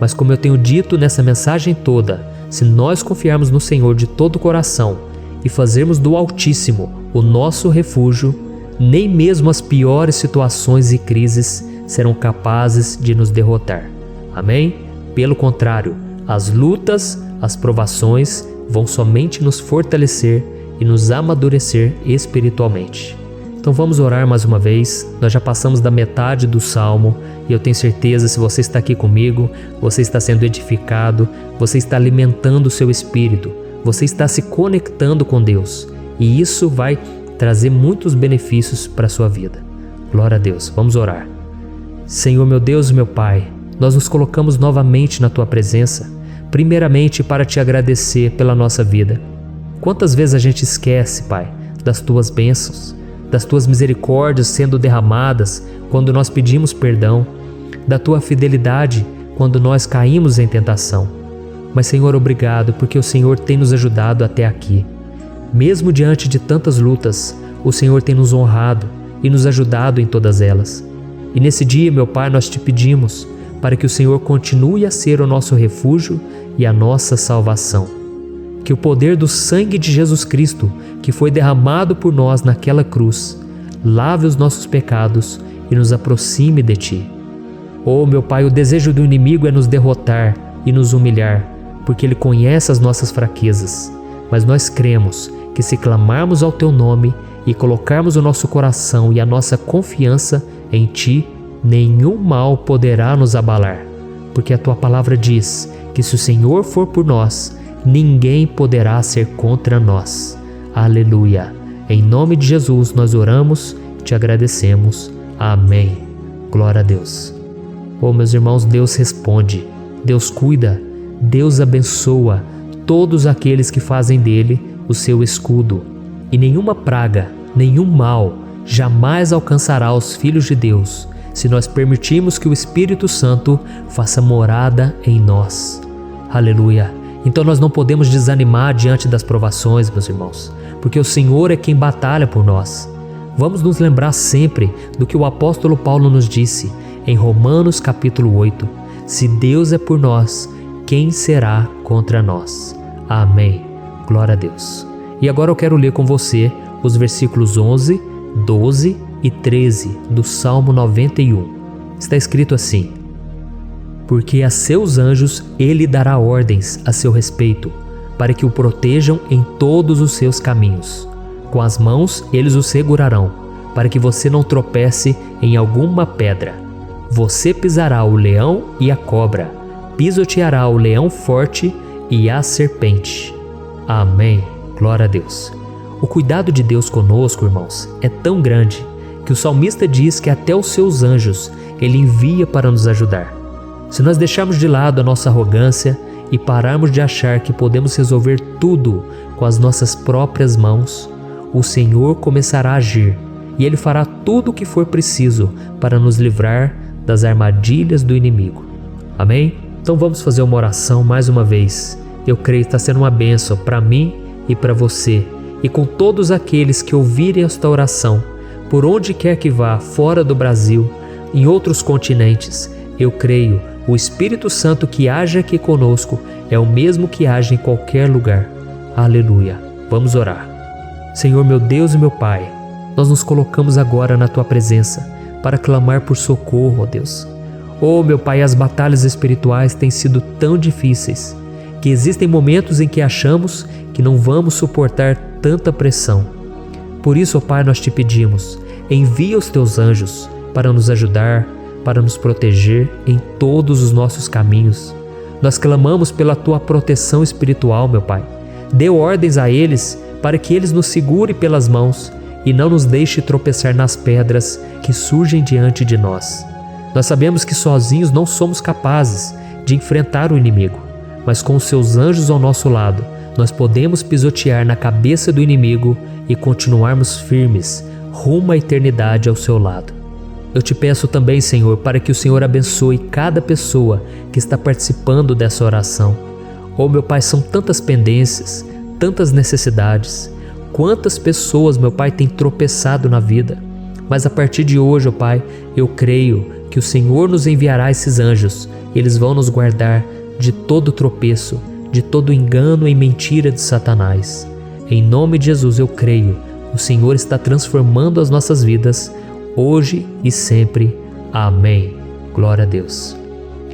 Mas como eu tenho dito nessa mensagem toda, se nós confiarmos no Senhor de todo o coração e fazermos do Altíssimo o nosso refúgio, nem mesmo as piores situações e crises serão capazes de nos derrotar. Amém? Pelo contrário, as lutas, as provações vão somente nos fortalecer e nos amadurecer espiritualmente. Então vamos orar mais uma vez. Nós já passamos da metade do Salmo e eu tenho certeza, se você está aqui comigo, você está sendo edificado, você está alimentando o seu espírito, você está se conectando com Deus e isso vai trazer muitos benefícios para a sua vida. Glória a Deus. Vamos orar. Senhor meu Deus e meu Pai, nós nos colocamos novamente na Tua presença, primeiramente para Te agradecer pela nossa vida. Quantas vezes a gente esquece, Pai, das Tuas bênçãos, das Tuas misericórdias sendo derramadas quando nós pedimos perdão, da Tua fidelidade quando nós caímos em tentação. Mas, Senhor, obrigado porque o Senhor tem nos ajudado até aqui. Mesmo diante de tantas lutas, o Senhor tem nos honrado e nos ajudado em todas elas. E nesse dia, meu Pai, nós te pedimos para que o Senhor continue a ser o nosso refúgio e a nossa salvação. Que o poder do sangue de Jesus Cristo, que foi derramado por nós naquela cruz, lave os nossos pecados e nos aproxime de Ti. Oh, meu Pai, o desejo do inimigo é nos derrotar e nos humilhar, porque ele conhece as nossas fraquezas. Mas nós cremos que se clamarmos ao Teu nome e colocarmos o nosso coração e a nossa confiança em Ti, nenhum mal poderá nos abalar. Porque a Tua palavra diz que se o Senhor for por nós, ninguém poderá ser contra nós. Aleluia! Em nome de Jesus nós oramos e Te agradecemos. Amém. Glória a Deus. Oh, meus irmãos, Deus responde, Deus cuida, Deus abençoa todos aqueles que fazem dele o seu escudo. E nenhuma praga, nenhum mal jamais alcançará os filhos de Deus, se nós permitirmos que o Espírito Santo faça morada em nós. Aleluia! Então nós não podemos desanimar diante das provações, meus irmãos, porque o Senhor é quem batalha por nós. Vamos nos lembrar sempre do que o apóstolo Paulo nos disse em Romanos capítulo 8. Se Deus é por nós, quem será contra nós? Amém. Glória a Deus. E agora eu quero ler com você os versículos 11, 12 e 13 do Salmo 91. Está escrito assim: porque a seus anjos ele dará ordens a seu respeito, para que o protejam em todos os seus caminhos. Com as mãos eles o segurarão, para que você não tropece em alguma pedra. Você pisará o leão e a cobra, pisoteará o leão forte e a serpente. Amém. Glória a Deus. O cuidado de Deus conosco, irmãos, é tão grande que o salmista diz que até os seus anjos ele envia para nos ajudar. Se nós deixarmos de lado a nossa arrogância e pararmos de achar que podemos resolver tudo com as nossas próprias mãos, o Senhor começará a agir e Ele fará tudo o que for preciso para nos livrar das armadilhas do inimigo. Amém? Então vamos fazer uma oração mais uma vez. Eu creio que está sendo uma bênção para mim e para você, e com todos aqueles que ouvirem esta oração, por onde quer que vá, fora do Brasil, em outros continentes. Eu creio, o Espírito Santo que age aqui conosco é o mesmo que age em qualquer lugar. Aleluia. Vamos orar. Senhor, meu Deus e meu Pai, nós nos colocamos agora na Tua presença para clamar por socorro, ó Deus. Oh, meu Pai, as batalhas espirituais têm sido tão difíceis que existem momentos em que achamos que não vamos suportar tanta pressão. Por isso, ó Pai, nós te pedimos, envia os Teus anjos para nos ajudar, para nos proteger em todos os nossos caminhos. Nós clamamos pela Tua proteção espiritual, meu Pai. Dê ordens a eles para que eles nos segurem pelas mãos e não nos deixe tropeçar nas pedras que surgem diante de nós. Nós sabemos que sozinhos não somos capazes de enfrentar o inimigo, mas com os Seus anjos ao nosso lado, nós podemos pisotear na cabeça do inimigo e continuarmos firmes rumo à eternidade ao Seu lado. Eu te peço também, Senhor, para que o Senhor abençoe cada pessoa que está participando dessa oração. Oh, meu Pai, são tantas pendências, tantas necessidades. Quantas pessoas, meu Pai, têm tropeçado na vida. Mas a partir de hoje, ó Pai, eu creio que o Senhor nos enviará esses anjos. Eles vão nos guardar de todo tropeço, de todo engano e mentira de Satanás. Em nome de Jesus eu creio, o Senhor está transformando as nossas vidas, hoje e sempre. Amém. Glória a Deus.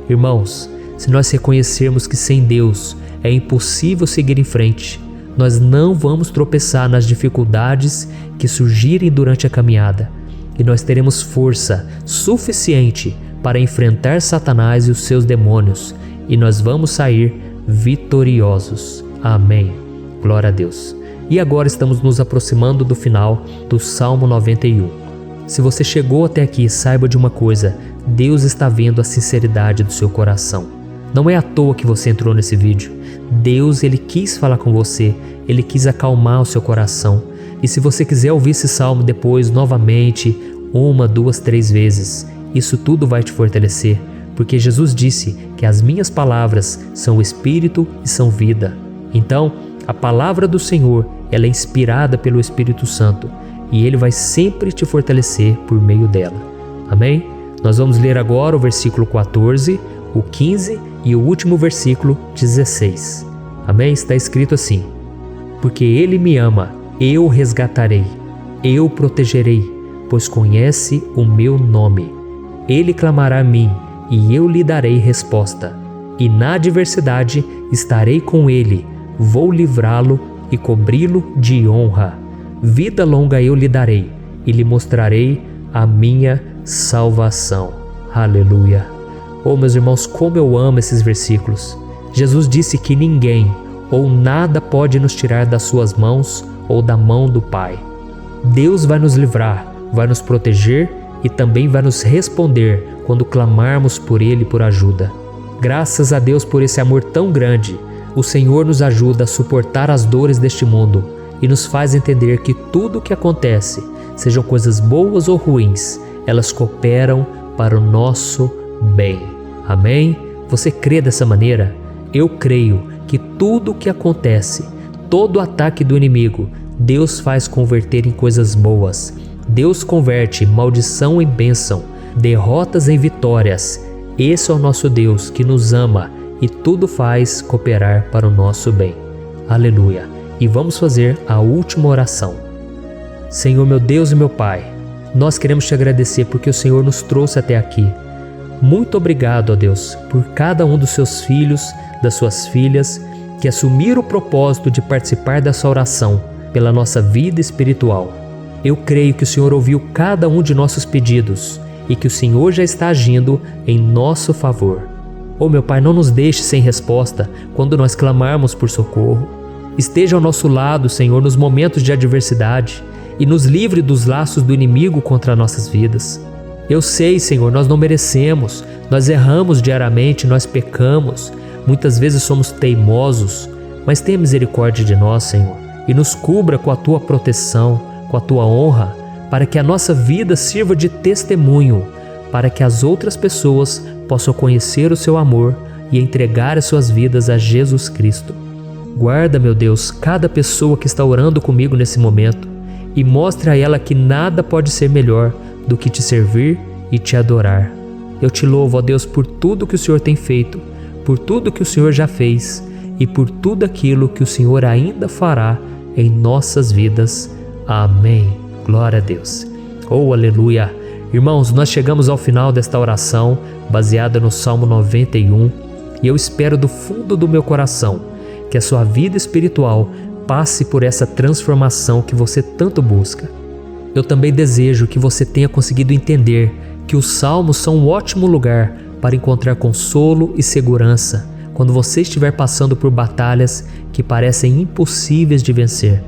Irmãos, se nós reconhecermos que sem Deus é impossível seguir em frente, nós não vamos tropeçar nas dificuldades que surgirem durante a caminhada, e nós teremos força suficiente para enfrentar Satanás e os seus demônios, e nós vamos sair vitoriosos. Amém. Glória a Deus. E agora estamos nos aproximando do final do Salmo 91. Se você chegou até aqui, saiba de uma coisa: Deus está vendo a sinceridade do seu coração. Não é à toa que você entrou nesse vídeo. Deus, Ele quis falar com você, Ele quis acalmar o seu coração. E se você quiser ouvir esse salmo depois, novamente, 1, 2, 3 vezes, isso tudo vai te fortalecer, porque Jesus disse que as minhas palavras são espírito e são vida. Então, a palavra do Senhor ela é inspirada pelo Espírito Santo e Ele vai sempre te fortalecer por meio dela. Amém? Nós vamos ler agora o versículo 14, o 15 e o último versículo 16. Amém? Está escrito assim: porque Ele me ama, eu o resgatarei, eu o protegerei, pois conhece o meu nome. Ele clamará a mim e eu lhe darei resposta. E na adversidade estarei com ele, vou livrá-lo e cobri-lo de honra. Vida longa eu lhe darei e lhe mostrarei a minha salvação. Aleluia! Oh, meus irmãos, como eu amo esses versículos. Jesus disse que ninguém ou nada pode nos tirar das suas mãos ou da mão do Pai. Deus vai nos livrar, vai nos proteger e também vai nos responder quando clamarmos por Ele por ajuda. Graças a Deus por esse amor tão grande, o Senhor nos ajuda a suportar as dores deste mundo e nos faz entender que tudo o que acontece, sejam coisas boas ou ruins, elas cooperam para o nosso bem. Amém? Você crê dessa maneira? Eu creio que tudo o que acontece, todo ataque do inimigo, Deus faz converter em coisas boas. Deus converte maldição em bênção, derrotas em vitórias. Esse é o nosso Deus que nos ama e tudo faz cooperar para o nosso bem. Aleluia! E vamos fazer a última oração. Senhor, meu Deus e meu Pai, nós queremos te agradecer porque o Senhor nos trouxe até aqui. Muito obrigado, ó Deus, por cada um dos seus filhos, das suas filhas, que assumiram o propósito de participar dessa oração pela nossa vida espiritual. Eu creio que o Senhor ouviu cada um de nossos pedidos e que o Senhor já está agindo em nosso favor. Oh, meu Pai, não nos deixe sem resposta quando nós clamarmos por socorro. Esteja ao nosso lado, Senhor, nos momentos de adversidade e nos livre dos laços do inimigo contra nossas vidas. Eu sei, Senhor, nós não merecemos, nós erramos diariamente, nós pecamos, muitas vezes somos teimosos, mas tenha misericórdia de nós, Senhor, e nos cubra com a Tua proteção, com a Tua honra, para que a nossa vida sirva de testemunho, para que as outras pessoas possam conhecer o Seu amor e entregar as suas vidas a Jesus Cristo. Guarda, meu Deus, cada pessoa que está orando comigo nesse momento e mostre a ela que nada pode ser melhor do que te servir e te adorar. Eu te louvo, ó Deus, por tudo que o Senhor tem feito, por tudo que o Senhor já fez e por tudo aquilo que o Senhor ainda fará em nossas vidas. Amém. Glória a Deus. Oh, aleluia. Irmãos, nós chegamos ao final desta oração baseada no Salmo 91 e eu espero do fundo do meu coração que a sua vida espiritual passe por essa transformação que você tanto busca. Eu também desejo que você tenha conseguido entender que os salmos são um ótimo lugar para encontrar consolo e segurança quando você estiver passando por batalhas que parecem impossíveis de vencer.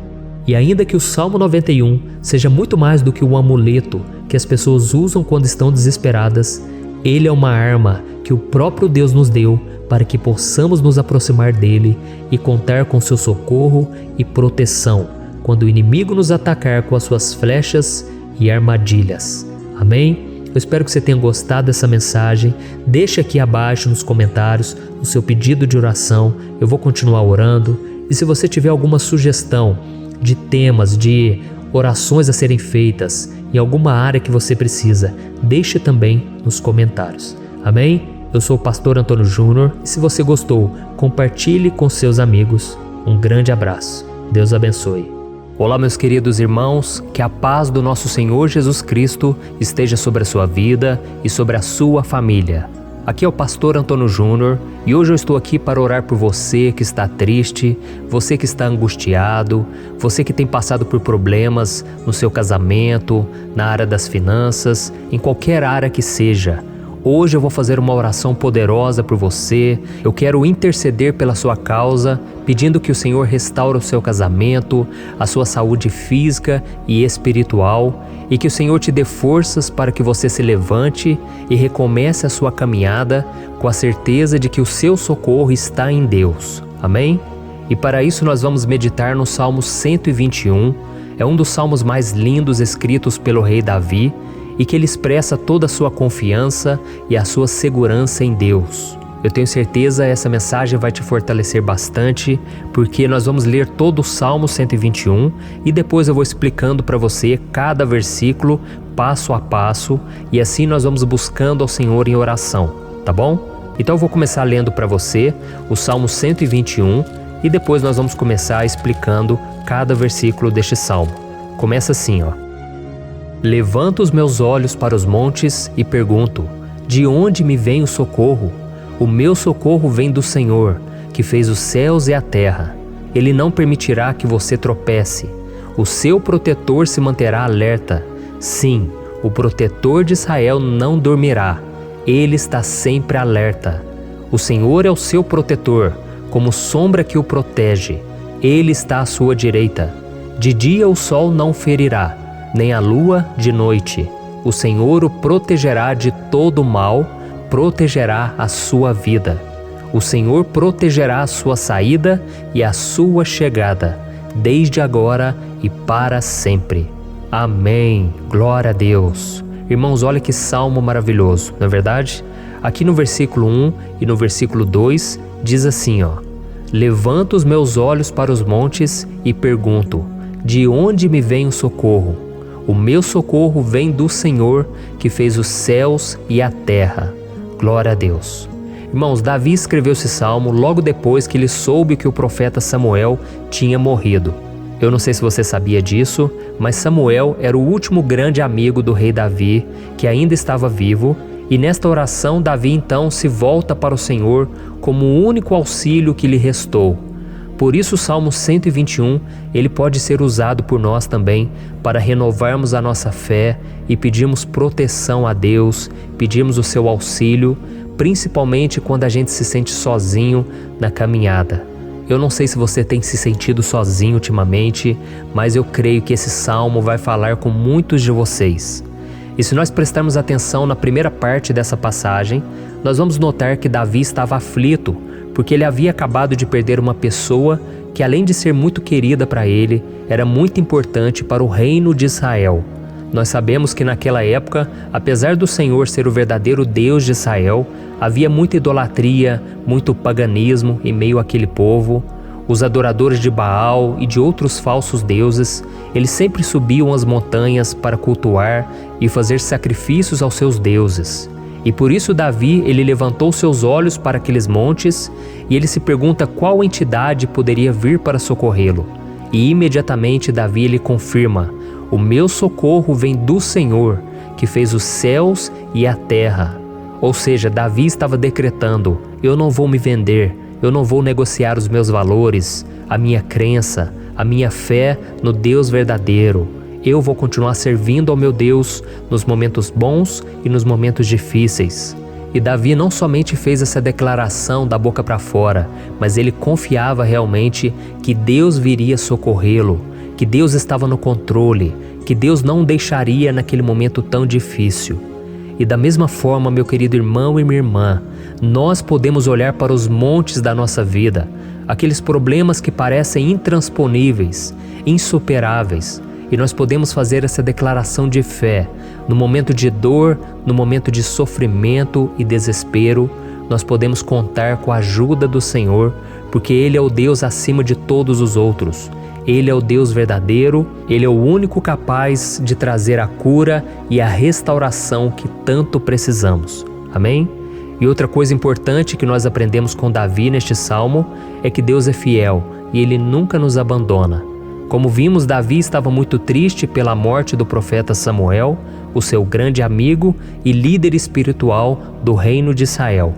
E ainda que o Salmo 91 seja muito mais do que um amuleto que as pessoas usam quando estão desesperadas, ele é uma arma que o próprio Deus nos deu para que possamos nos aproximar dele e contar com seu socorro e proteção quando o inimigo nos atacar com as suas flechas e armadilhas. Amém? Eu espero que você tenha gostado dessa mensagem. Deixe aqui abaixo nos comentários o seu pedido de oração. Eu vou continuar orando. E se você tiver alguma sugestão de temas, de orações a serem feitas em alguma área que você precisa, deixe também nos comentários. Amém? Eu sou o pastor Antônio Júnior e se você gostou, compartilhe com seus amigos. Um grande abraço. Deus abençoe. Olá, meus queridos irmãos, que a paz do nosso Senhor Jesus Cristo esteja sobre a sua vida e sobre a sua família. Aqui é o pastor Antônio Júnior e hoje eu estou aqui para orar por você que está triste, você que está angustiado, você que tem passado por problemas no seu casamento, na área das finanças, em qualquer área que seja. Hoje eu vou fazer uma oração poderosa por você. Eu quero interceder pela sua causa, pedindo que o Senhor restaure o seu casamento, a sua saúde física e espiritual, e que o Senhor te dê forças para que você se levante e recomece a sua caminhada com a certeza de que o seu socorro está em Deus. Amém? E para isso nós vamos meditar no Salmo 121. É um dos salmos mais lindos escritos pelo rei Davi, e que ele expressa toda a sua confiança e a sua segurança em Deus. Eu tenho certeza essa mensagem vai te fortalecer bastante, porque nós vamos ler todo o Salmo 121 e depois eu vou explicando para você cada versículo, passo a passo, e assim nós vamos buscando ao Senhor em oração, tá bom? Então eu vou começar lendo para você o Salmo 121 e depois nós vamos começar explicando cada versículo deste Salmo. Começa assim, ó. Levanto os meus olhos para os montes e pergunto: de onde me vem o socorro? O meu socorro vem do Senhor, que fez os céus e a terra. Ele não permitirá que você tropece. O seu protetor se manterá alerta. Sim, o protetor de Israel não dormirá. Ele está sempre alerta. O Senhor é o seu protetor, como sombra que o protege. Ele está à sua direita. De dia o sol não ferirá, nem a lua de noite. O Senhor o protegerá de todo mal, protegerá a sua vida. O Senhor protegerá a sua saída e a sua chegada, desde agora e para sempre. Amém. Glória a Deus. Irmãos, olha que salmo maravilhoso, não é verdade? Aqui no versículo 1 e no versículo 2 diz assim, ó: levanto os meus olhos para os montes e pergunto: de onde me vem o socorro? O meu socorro vem do Senhor, que fez os céus e a terra. Glória a Deus. Irmãos, Davi escreveu esse salmo logo depois que ele soube que o profeta Samuel tinha morrido. Eu não sei se você sabia disso, mas Samuel era o último grande amigo do rei Davi, que ainda estava vivo, e nesta oração Davi então se volta para o Senhor como o único auxílio que lhe restou. Por isso o Salmo 121, ele pode ser usado por nós também para renovarmos a nossa fé e pedirmos proteção a Deus, pedirmos o seu auxílio, principalmente quando a gente se sente sozinho na caminhada. Eu não sei se você tem se sentido sozinho ultimamente, mas eu creio que esse salmo vai falar com muitos de vocês. E se nós prestarmos atenção na primeira parte dessa passagem, nós vamos notar que Davi estava aflito, porque ele havia acabado de perder uma pessoa que, além de ser muito querida para ele, era muito importante para o reino de Israel. Nós sabemos que naquela época, apesar do Senhor ser o verdadeiro Deus de Israel, havia muita idolatria, muito paganismo em meio àquele povo. Os adoradores de Baal e de outros falsos deuses, eles sempre subiam as montanhas para cultuar e fazer sacrifícios aos seus deuses. E por isso Davi, ele levantou seus olhos para aqueles montes e ele se pergunta qual entidade poderia vir para socorrê-lo. E imediatamente Davi ele confirma: o meu socorro vem do Senhor, que fez os céus e a terra. Ou seja, Davi estava decretando: eu não vou me vender, eu não vou negociar os meus valores, a minha crença, a minha fé no Deus verdadeiro. Eu vou continuar servindo ao meu Deus nos momentos bons e nos momentos difíceis. E Davi não somente fez essa declaração da boca para fora, mas ele confiava realmente que Deus viria socorrê-lo, que Deus estava no controle, que Deus não o deixaria naquele momento tão difícil. E da mesma forma, meu querido irmão e minha irmã, nós podemos olhar para os montes da nossa vida, aqueles problemas que parecem intransponíveis, insuperáveis, e nós podemos fazer essa declaração de fé. No momento de dor, no momento de sofrimento e desespero, nós podemos contar com a ajuda do Senhor, porque Ele é o Deus acima de todos os outros. Ele é o Deus verdadeiro, Ele é o único capaz de trazer a cura e a restauração que tanto precisamos. Amém? E outra coisa importante que nós aprendemos com Davi neste salmo é que Deus é fiel e Ele nunca nos abandona. Como vimos, Davi estava muito triste pela morte do profeta Samuel, o seu grande amigo e líder espiritual do reino de Israel.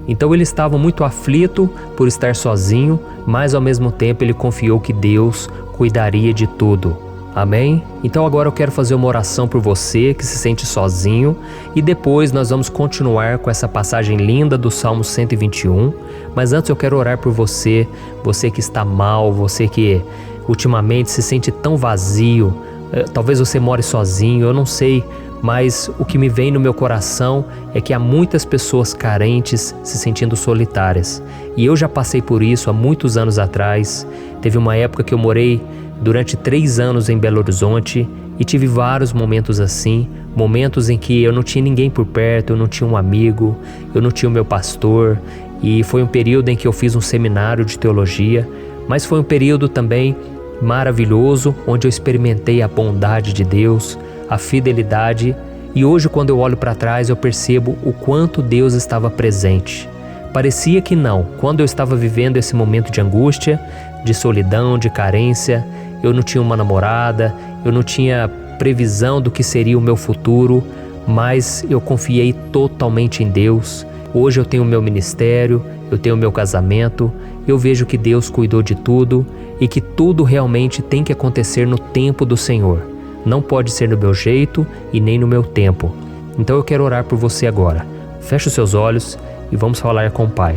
Então ele estava muito aflito por estar sozinho, mas ao mesmo tempo ele confiou que Deus cuidaria de tudo. Amém? Então agora eu quero fazer uma oração por você que se sente sozinho e depois nós vamos continuar com essa passagem linda do Salmo 121. Mas antes eu quero orar por você, você que está mal, você que ultimamente se sente tão vazio, talvez você more sozinho, eu não sei, mas o que me vem no meu coração é que há muitas pessoas carentes se sentindo solitárias. E eu já passei por isso há muitos anos atrás. Teve uma época que eu morei durante 3 anos em Belo Horizonte e tive vários momentos assim, momentos em que eu não tinha ninguém por perto, eu não tinha um amigo, eu não tinha o meu pastor. e foi um período em que eu fiz um seminário de teologia, mas foi um período também maravilhoso, onde eu experimentei a bondade de Deus, a fidelidade, e hoje quando eu olho para trás eu percebo o quanto Deus estava presente. Parecia que não, quando eu estava vivendo esse momento de angústia, de solidão, de carência, eu não tinha uma namorada, eu não tinha previsão do que seria o meu futuro, mas eu confiei totalmente em Deus. Hoje eu tenho o meu ministério, eu tenho o meu casamento, eu vejo que Deus cuidou de tudo e que tudo realmente tem que acontecer no tempo do Senhor. Não pode ser no meu jeito e nem no meu tempo. Então eu quero orar por você agora. Feche os seus olhos e vamos falar com o Pai.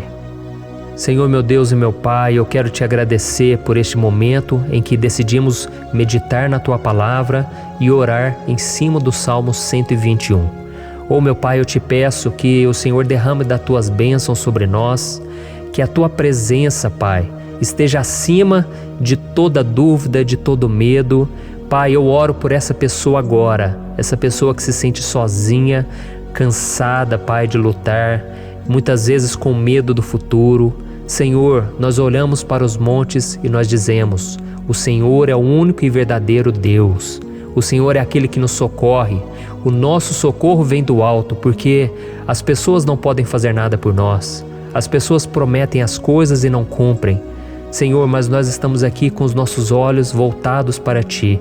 Senhor, meu Deus e meu Pai, eu quero te agradecer por este momento em que decidimos meditar na Tua Palavra e orar em cima do Salmo 121. Oh, meu Pai, eu te peço que o Senhor derrame das Tuas bênçãos sobre nós, que a Tua presença, Pai, esteja acima de toda dúvida, de todo medo. Pai, eu oro por essa pessoa agora, essa pessoa que se sente sozinha, cansada, Pai, de lutar, muitas vezes com medo do futuro. Senhor, nós olhamos para os montes e nós dizemos: o Senhor é o único e verdadeiro Deus. O Senhor é aquele que nos socorre. O nosso socorro vem do alto, porque as pessoas não podem fazer nada por nós. As pessoas prometem as coisas e não cumprem. Senhor, mas nós estamos aqui com os nossos olhos voltados para Ti.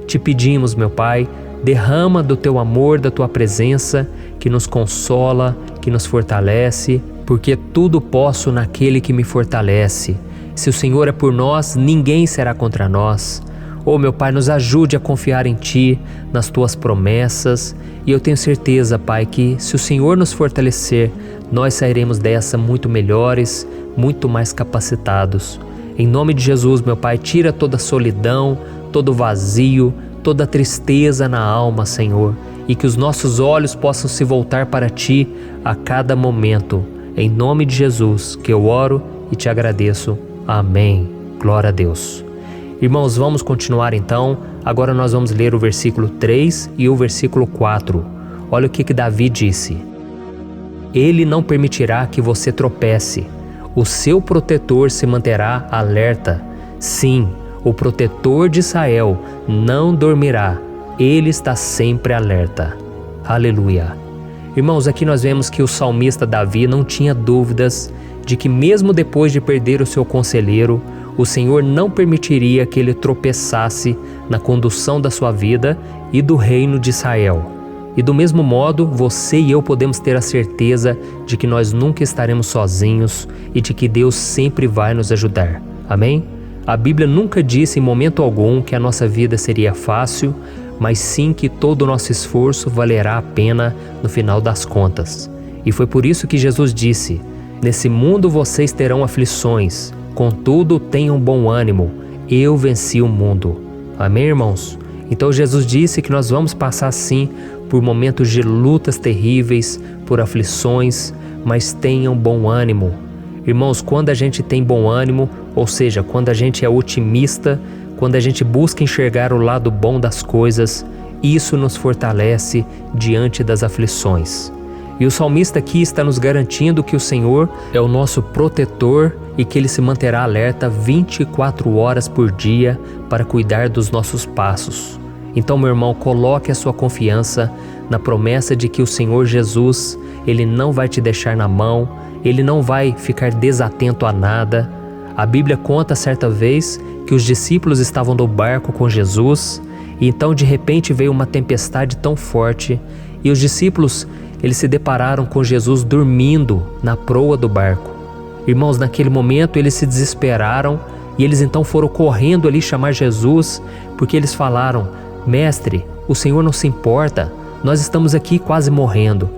Te pedimos, meu Pai, derrama do Teu amor, da Tua presença, que nos consola, que nos fortalece, porque tudo posso naquele que me fortalece. Se o Senhor é por nós, ninguém será contra nós. Oh, meu Pai, nos ajude a confiar em Ti, nas Tuas promessas, e eu tenho certeza, Pai, que se o Senhor nos fortalecer, nós sairemos dessa muito melhores, muito mais capacitados. Em nome de Jesus, meu Pai, tira toda a solidão, todo o vazio, toda a tristeza na alma, Senhor, e que os nossos olhos possam se voltar para Ti a cada momento. Em nome de Jesus que eu oro e te agradeço. Amém. Glória a Deus. Irmãos, vamos continuar então. Agora nós vamos ler o versículo 3 e o versículo 4. Olha o que Davi disse. Ele não permitirá que você tropece. O seu protetor se manterá alerta. Sim, o protetor de Israel não dormirá. Ele está sempre alerta. Aleluia. Irmãos, aqui nós vemos que o salmista Davi não tinha dúvidas de que mesmo depois de perder o seu conselheiro, o Senhor não permitiria que ele tropeçasse na condução da sua vida e do reino de Israel. E do mesmo modo, você e eu podemos ter a certeza de que nós nunca estaremos sozinhos e de que Deus sempre vai nos ajudar. Amém? A Bíblia nunca disse em momento algum que a nossa vida seria fácil, mas sim que todo o nosso esforço valerá a pena no final das contas. E foi por isso que Jesus disse: nesse mundo vocês terão aflições, contudo tenham bom ânimo, eu venci o mundo. Amém, irmãos? Então Jesus disse que nós vamos passar sim por momentos de lutas terríveis, por aflições, mas tenham bom ânimo. Irmãos, quando a gente tem bom ânimo, ou seja, quando a gente é otimista, quando a gente busca enxergar o lado bom das coisas, isso nos fortalece diante das aflições. E o salmista aqui está nos garantindo que o Senhor é o nosso protetor e que Ele se manterá alerta 24 horas por dia para cuidar dos nossos passos. Então, meu irmão, coloque a sua confiança na promessa de que o Senhor Jesus, Ele não vai te deixar na mão, Ele não vai ficar desatento a nada. A Bíblia conta certa vez que os discípulos estavam no barco com Jesus e então de repente veio uma tempestade tão forte e os discípulos eles se depararam com Jesus dormindo na proa do barco. Irmãos, naquele momento eles se desesperaram e eles então foram correndo ali chamar Jesus, porque eles falaram: Mestre, o Senhor não se importa, nós estamos aqui quase morrendo.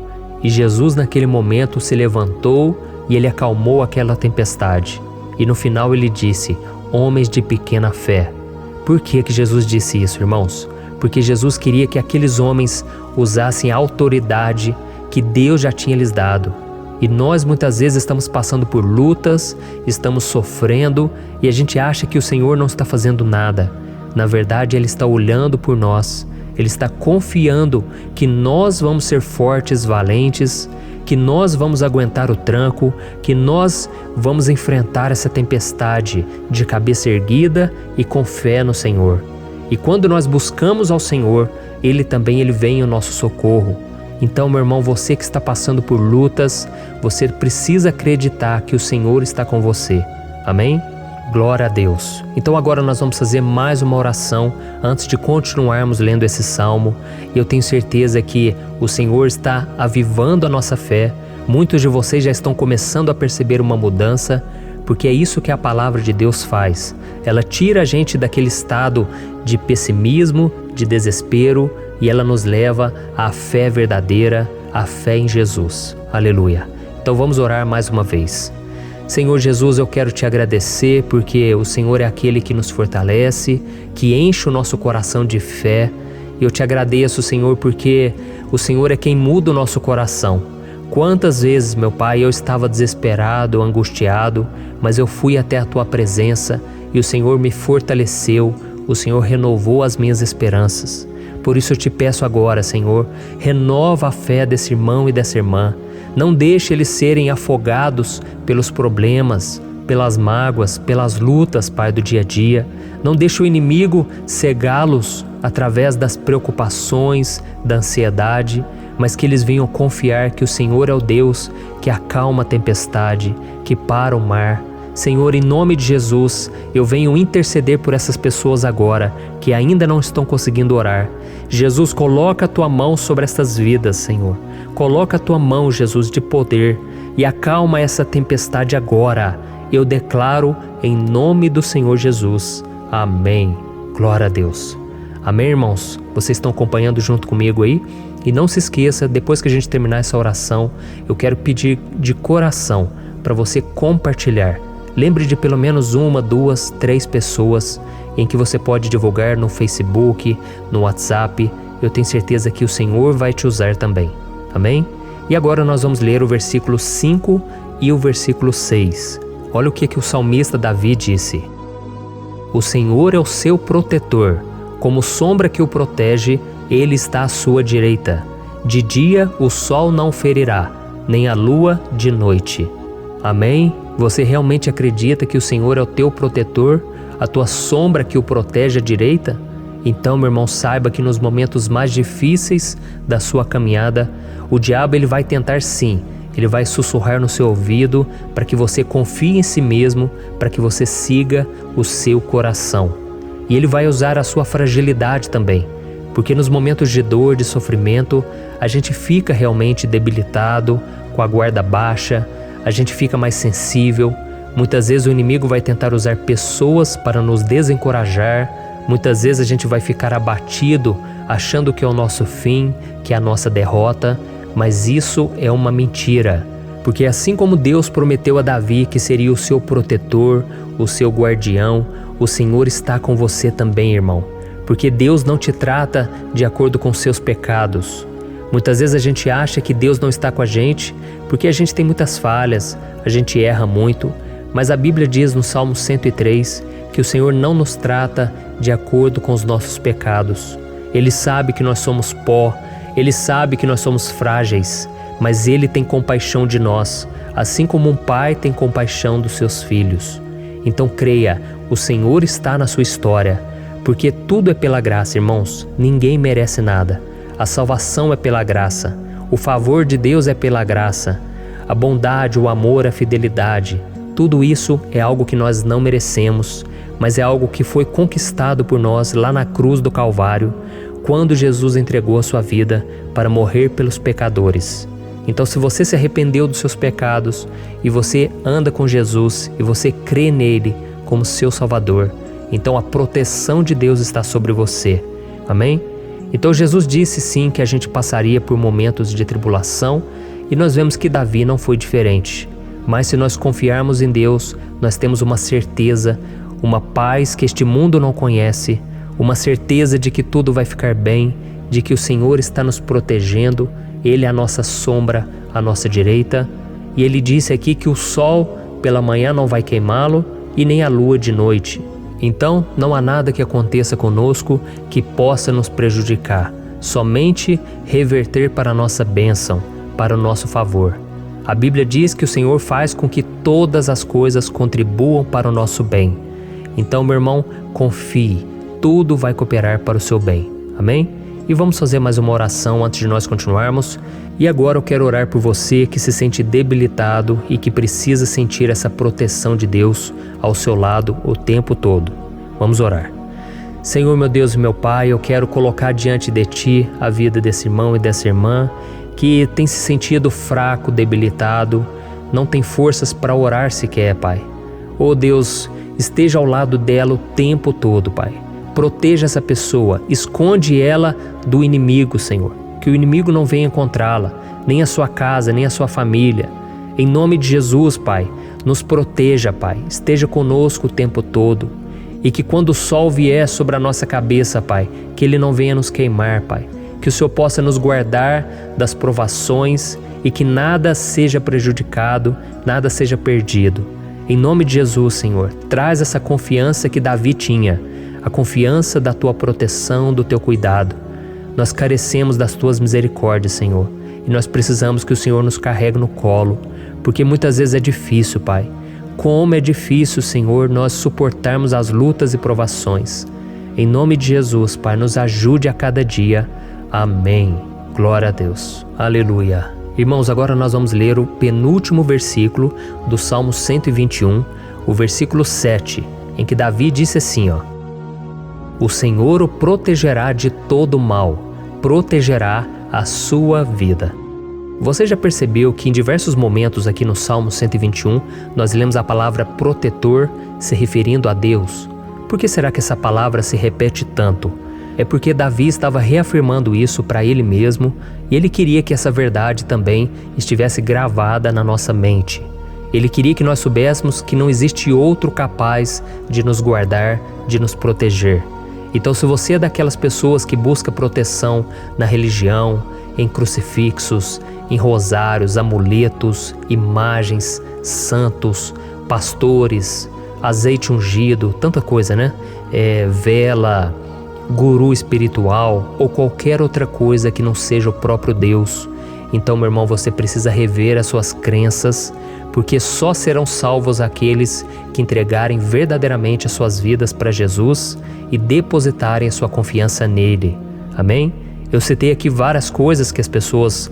E Jesus naquele momento se levantou e Ele acalmou aquela tempestade. E no final Ele disse: homens de pequena fé. Por que Jesus disse isso, irmãos? Porque Jesus queria que aqueles homens usassem a autoridade que Deus já tinha lhes dado. E nós muitas vezes estamos passando por lutas, estamos sofrendo e a gente acha que o Senhor não está fazendo nada. Na verdade, Ele está olhando por nós. Ele está confiando que nós vamos ser fortes, valentes, que nós vamos aguentar o tranco, que nós vamos enfrentar essa tempestade de cabeça erguida e com fé no Senhor. E quando nós buscamos ao Senhor, Ele vem em nosso socorro. Então, meu irmão, você que está passando por lutas, você precisa acreditar que o Senhor está com você. Amém? Glória a Deus. Então agora nós vamos fazer mais uma oração antes de continuarmos lendo esse salmo. E eu tenho certeza que o Senhor está avivando a nossa fé. Muitos de vocês já estão começando a perceber uma mudança, porque é isso que a palavra de Deus faz. Ela tira a gente daquele estado de pessimismo, de desespero, e ela nos leva à fé verdadeira, à fé em Jesus. Aleluia. Então vamos orar mais uma vez. Senhor Jesus, eu quero te agradecer porque o Senhor é aquele que nos fortalece, que enche o nosso coração de fé. E eu te agradeço, Senhor, porque o Senhor é quem muda o nosso coração. Quantas vezes, meu Pai, eu estava desesperado, angustiado, mas eu fui até a Tua presença e o Senhor me fortaleceu, o Senhor renovou as minhas esperanças. Por isso eu te peço agora, Senhor, renova a fé desse irmão e dessa irmã. Não deixe eles serem afogados pelos problemas, pelas mágoas, pelas lutas, Pai, do dia a dia. Não deixe o inimigo cegá-los através das preocupações, da ansiedade, mas que eles venham confiar que o Senhor é o Deus que acalma a tempestade, que para o mar. Senhor, em nome de Jesus, eu venho interceder por essas pessoas agora que ainda não estão conseguindo orar. Jesus, coloca a Tua mão sobre estas vidas, Senhor. Coloca a Tua mão, Jesus, de poder e acalma essa tempestade agora. Eu declaro em nome do Senhor Jesus. Amém. Glória a Deus. Amém, irmãos? Vocês estão acompanhando junto comigo aí? E não se esqueça, depois que a gente terminar essa oração, eu quero pedir de coração para você compartilhar. Lembre de pelo menos 1, 2, 3 pessoas em que você pode divulgar no Facebook, no WhatsApp. Eu tenho certeza que o Senhor vai te usar também. Amém? E agora nós vamos ler o versículo 5 e o versículo 6. Olha o que o salmista Davi disse. O Senhor é o seu protetor, como sombra que o protege, Ele está à sua direita. De dia o sol não ferirá, nem a lua de noite. Amém? Você realmente acredita que o Senhor é o teu protetor, a tua sombra que o protege à direita? Então, meu irmão, saiba que nos momentos mais difíceis da sua caminhada, o diabo ele vai tentar sim, ele vai sussurrar no seu ouvido para que você confie em si mesmo, para que você siga o seu coração. E ele vai usar a sua fragilidade também, porque nos momentos de dor, de sofrimento, a gente fica realmente debilitado, com a guarda baixa, a gente fica mais sensível. Muitas vezes o inimigo vai tentar usar pessoas para nos desencorajar. Muitas vezes a gente vai ficar abatido, achando que é o nosso fim, que é a nossa derrota. Mas isso é uma mentira. Porque assim como Deus prometeu a Davi que seria o seu protetor, o seu guardião, o Senhor está com você também, irmão. Porque Deus não te trata de acordo com seus pecados. Muitas vezes a gente acha que Deus não está com a gente porque a gente tem muitas falhas, a gente erra muito, mas a Bíblia diz no Salmo 103 que o Senhor não nos trata de acordo com os nossos pecados. Ele sabe que nós somos pó, Ele sabe que nós somos frágeis, mas Ele tem compaixão de nós, assim como um pai tem compaixão dos seus filhos. Então creia, o Senhor está na sua história, porque tudo é pela graça, irmãos, ninguém merece nada. A salvação é pela graça, o favor de Deus é pela graça, a bondade, o amor, a fidelidade, tudo isso é algo que nós não merecemos, mas é algo que foi conquistado por nós lá na cruz do Calvário, quando Jesus entregou a sua vida para morrer pelos pecadores. Então, se você se arrependeu dos seus pecados e você anda com Jesus e você crê nele como seu Salvador, então a proteção de Deus está sobre você. Amém? Então Jesus disse sim que a gente passaria por momentos de tribulação e nós vemos que Davi não foi diferente. Mas se nós confiarmos em Deus, nós temos uma certeza, uma paz que este mundo não conhece, uma certeza de que tudo vai ficar bem, de que o Senhor está nos protegendo, Ele é a nossa sombra, à nossa direita. E Ele disse aqui que o sol pela manhã não vai queimá-lo e nem a lua de noite. Então, não há nada que aconteça conosco que possa nos prejudicar, somente reverter para a nossa bênção, para o nosso favor. A Bíblia diz que o Senhor faz com que todas as coisas contribuam para o nosso bem. Então, meu irmão, confie, tudo vai cooperar para o seu bem. Amém? E vamos fazer mais uma oração antes de nós continuarmos. E agora eu quero orar por você que se sente debilitado e que precisa sentir essa proteção de Deus ao seu lado o tempo todo. Vamos orar. Senhor, meu Deus e meu Pai, eu quero colocar diante de Ti a vida desse irmão e dessa irmã que tem se sentido fraco, debilitado, não tem forças para orar sequer, Pai. Oh Deus, esteja ao lado dela o tempo todo, Pai. Proteja essa pessoa, esconde ela do inimigo, Senhor. Que o inimigo não venha encontrá-la, nem a sua casa, nem a sua família. Em nome de Jesus, Pai, nos proteja, Pai. Esteja conosco o tempo todo. E que quando o sol vier sobre a nossa cabeça, Pai, que ele não venha nos queimar, Pai. Que o Senhor possa nos guardar das provações e que nada seja prejudicado, nada seja perdido. Em nome de Jesus, Senhor, traz essa confiança que Davi tinha, a confiança da Tua proteção, do Teu cuidado. Nós carecemos das Tuas misericórdias, Senhor, e nós precisamos que o Senhor nos carregue no colo, porque muitas vezes é difícil, Pai. Como é difícil, Senhor, nós suportarmos as lutas e provações. Em nome de Jesus, Pai, nos ajude a cada dia. Amém. Glória a Deus. Aleluia. Irmãos, agora nós vamos ler o penúltimo versículo do Salmo 121, o versículo 7, em que Davi disse assim, O Senhor o protegerá de todo mal, protegerá a sua vida. Você já percebeu que em diversos momentos aqui no Salmo 121, nós lemos a palavra protetor se referindo a Deus? Por que será que essa palavra se repete tanto? É porque Davi estava reafirmando isso para ele mesmo e ele queria que essa verdade também estivesse gravada na nossa mente. Ele queria que nós soubéssemos que não existe outro capaz de nos guardar, de nos proteger. Então, se você é daquelas pessoas que busca proteção na religião, em crucifixos, em rosários, amuletos, imagens, santos, pastores, azeite ungido, tanta coisa, né? Vela, guru espiritual ou qualquer outra coisa que não seja o próprio Deus. Então, meu irmão, você precisa rever as suas crenças, porque só serão salvos aqueles que entregarem verdadeiramente as suas vidas para Jesus e depositarem a sua confiança nele. Amém? Eu citei aqui várias coisas que as pessoas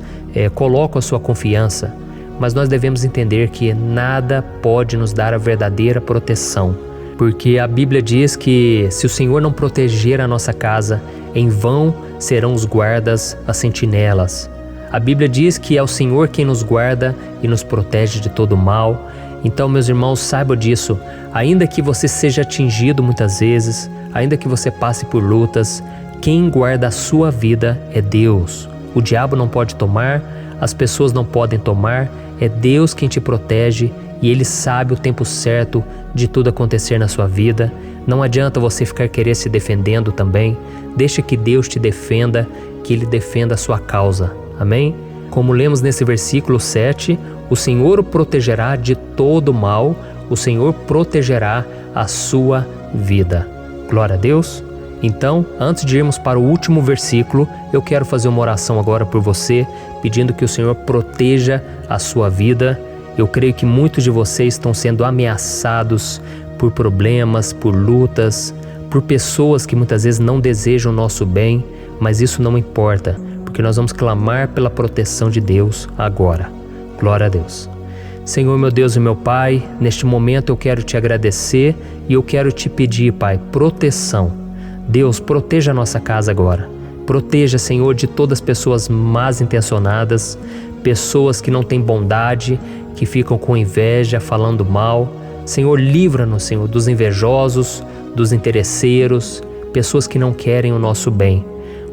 colocam a sua confiança, mas nós devemos entender que nada pode nos dar a verdadeira proteção, porque a Bíblia diz que se o Senhor não proteger a nossa casa, em vão serão os guardas, as sentinelas. A Bíblia diz que é o Senhor quem nos guarda e nos protege de todo mal. Então, meus irmãos, saibam disso. Ainda que você seja atingido muitas vezes, ainda que você passe por lutas, quem guarda a sua vida é Deus. O diabo não pode tomar, as pessoas não podem tomar, é Deus quem te protege e Ele sabe o tempo certo de tudo acontecer na sua vida. Não adianta você ficar querer se defendendo também. Deixa que Deus te defenda, que Ele defenda a sua causa. Amém? Como lemos nesse versículo 7, o Senhor o protegerá de todo mal, o Senhor protegerá a sua vida. Glória a Deus. Então, antes de irmos para o último versículo, eu quero fazer uma oração agora por você, pedindo que o Senhor proteja a sua vida. Eu creio que muitos de vocês estão sendo ameaçados por problemas, por lutas, por pessoas que muitas vezes não desejam o nosso bem, mas isso não importa, porque nós vamos clamar pela proteção de Deus agora. Glória a Deus. Senhor, meu Deus e meu Pai, neste momento eu quero te agradecer e eu quero te pedir, Pai, proteção. Deus, proteja a nossa casa agora. Proteja, Senhor, de todas as pessoas más intencionadas, pessoas que não têm bondade, que ficam com inveja, falando mal. Senhor, livra-nos, Senhor, dos invejosos, dos interesseiros, pessoas que não querem o nosso bem.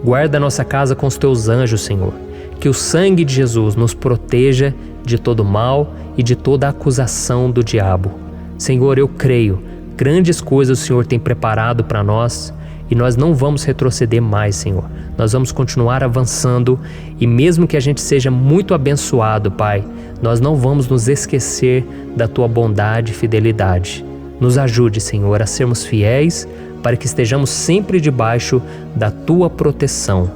Guarda a nossa casa com os teus anjos, Senhor. Que o sangue de Jesus nos proteja de todo mal e de toda acusação do diabo. Senhor, eu creio, grandes coisas o Senhor tem preparado para nós e nós não vamos retroceder mais, Senhor. Nós vamos continuar avançando e mesmo que a gente seja muito abençoado, Pai, nós não vamos nos esquecer da Tua bondade e fidelidade. Nos ajude, Senhor, a sermos fiéis para que estejamos sempre debaixo da Tua proteção.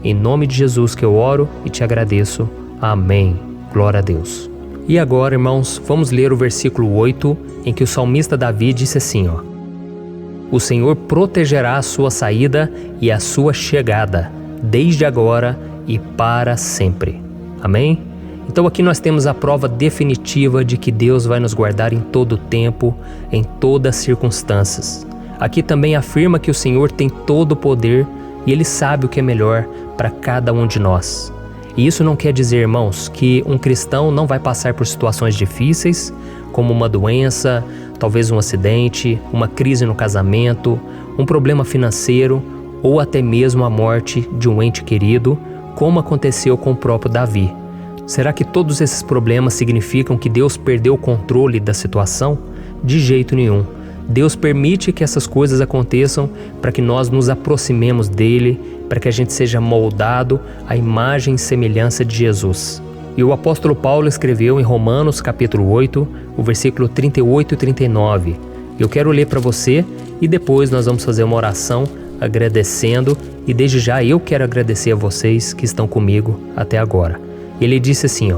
Em nome de Jesus que eu oro e te agradeço. Amém. Glória a Deus. E agora, irmãos, vamos ler o versículo 8, em que o salmista Davi disse assim, O Senhor protegerá a sua saída e a sua chegada, desde agora e para sempre. Amém? Então aqui nós temos a prova definitiva de que Deus vai nos guardar em todo o tempo, em todas as circunstâncias. Aqui também afirma que o Senhor tem todo o poder e Ele sabe o que é melhor para cada um de nós. E isso não quer dizer, irmãos, que um cristão não vai passar por situações difíceis, como uma doença, talvez um acidente, uma crise no casamento, um problema financeiro ou até mesmo a morte de um ente querido, como aconteceu com o próprio Davi. Será que todos esses problemas significam que Deus perdeu o controle da situação? De jeito nenhum. Deus permite que essas coisas aconteçam para que nós nos aproximemos dele, para que a gente seja moldado à imagem e semelhança de Jesus. E o apóstolo Paulo escreveu em Romanos capítulo 8, o versículo 38 e 39. Eu quero ler para você e depois nós vamos fazer uma oração agradecendo, e desde já eu quero agradecer a vocês que estão comigo até agora. Ele disse assim,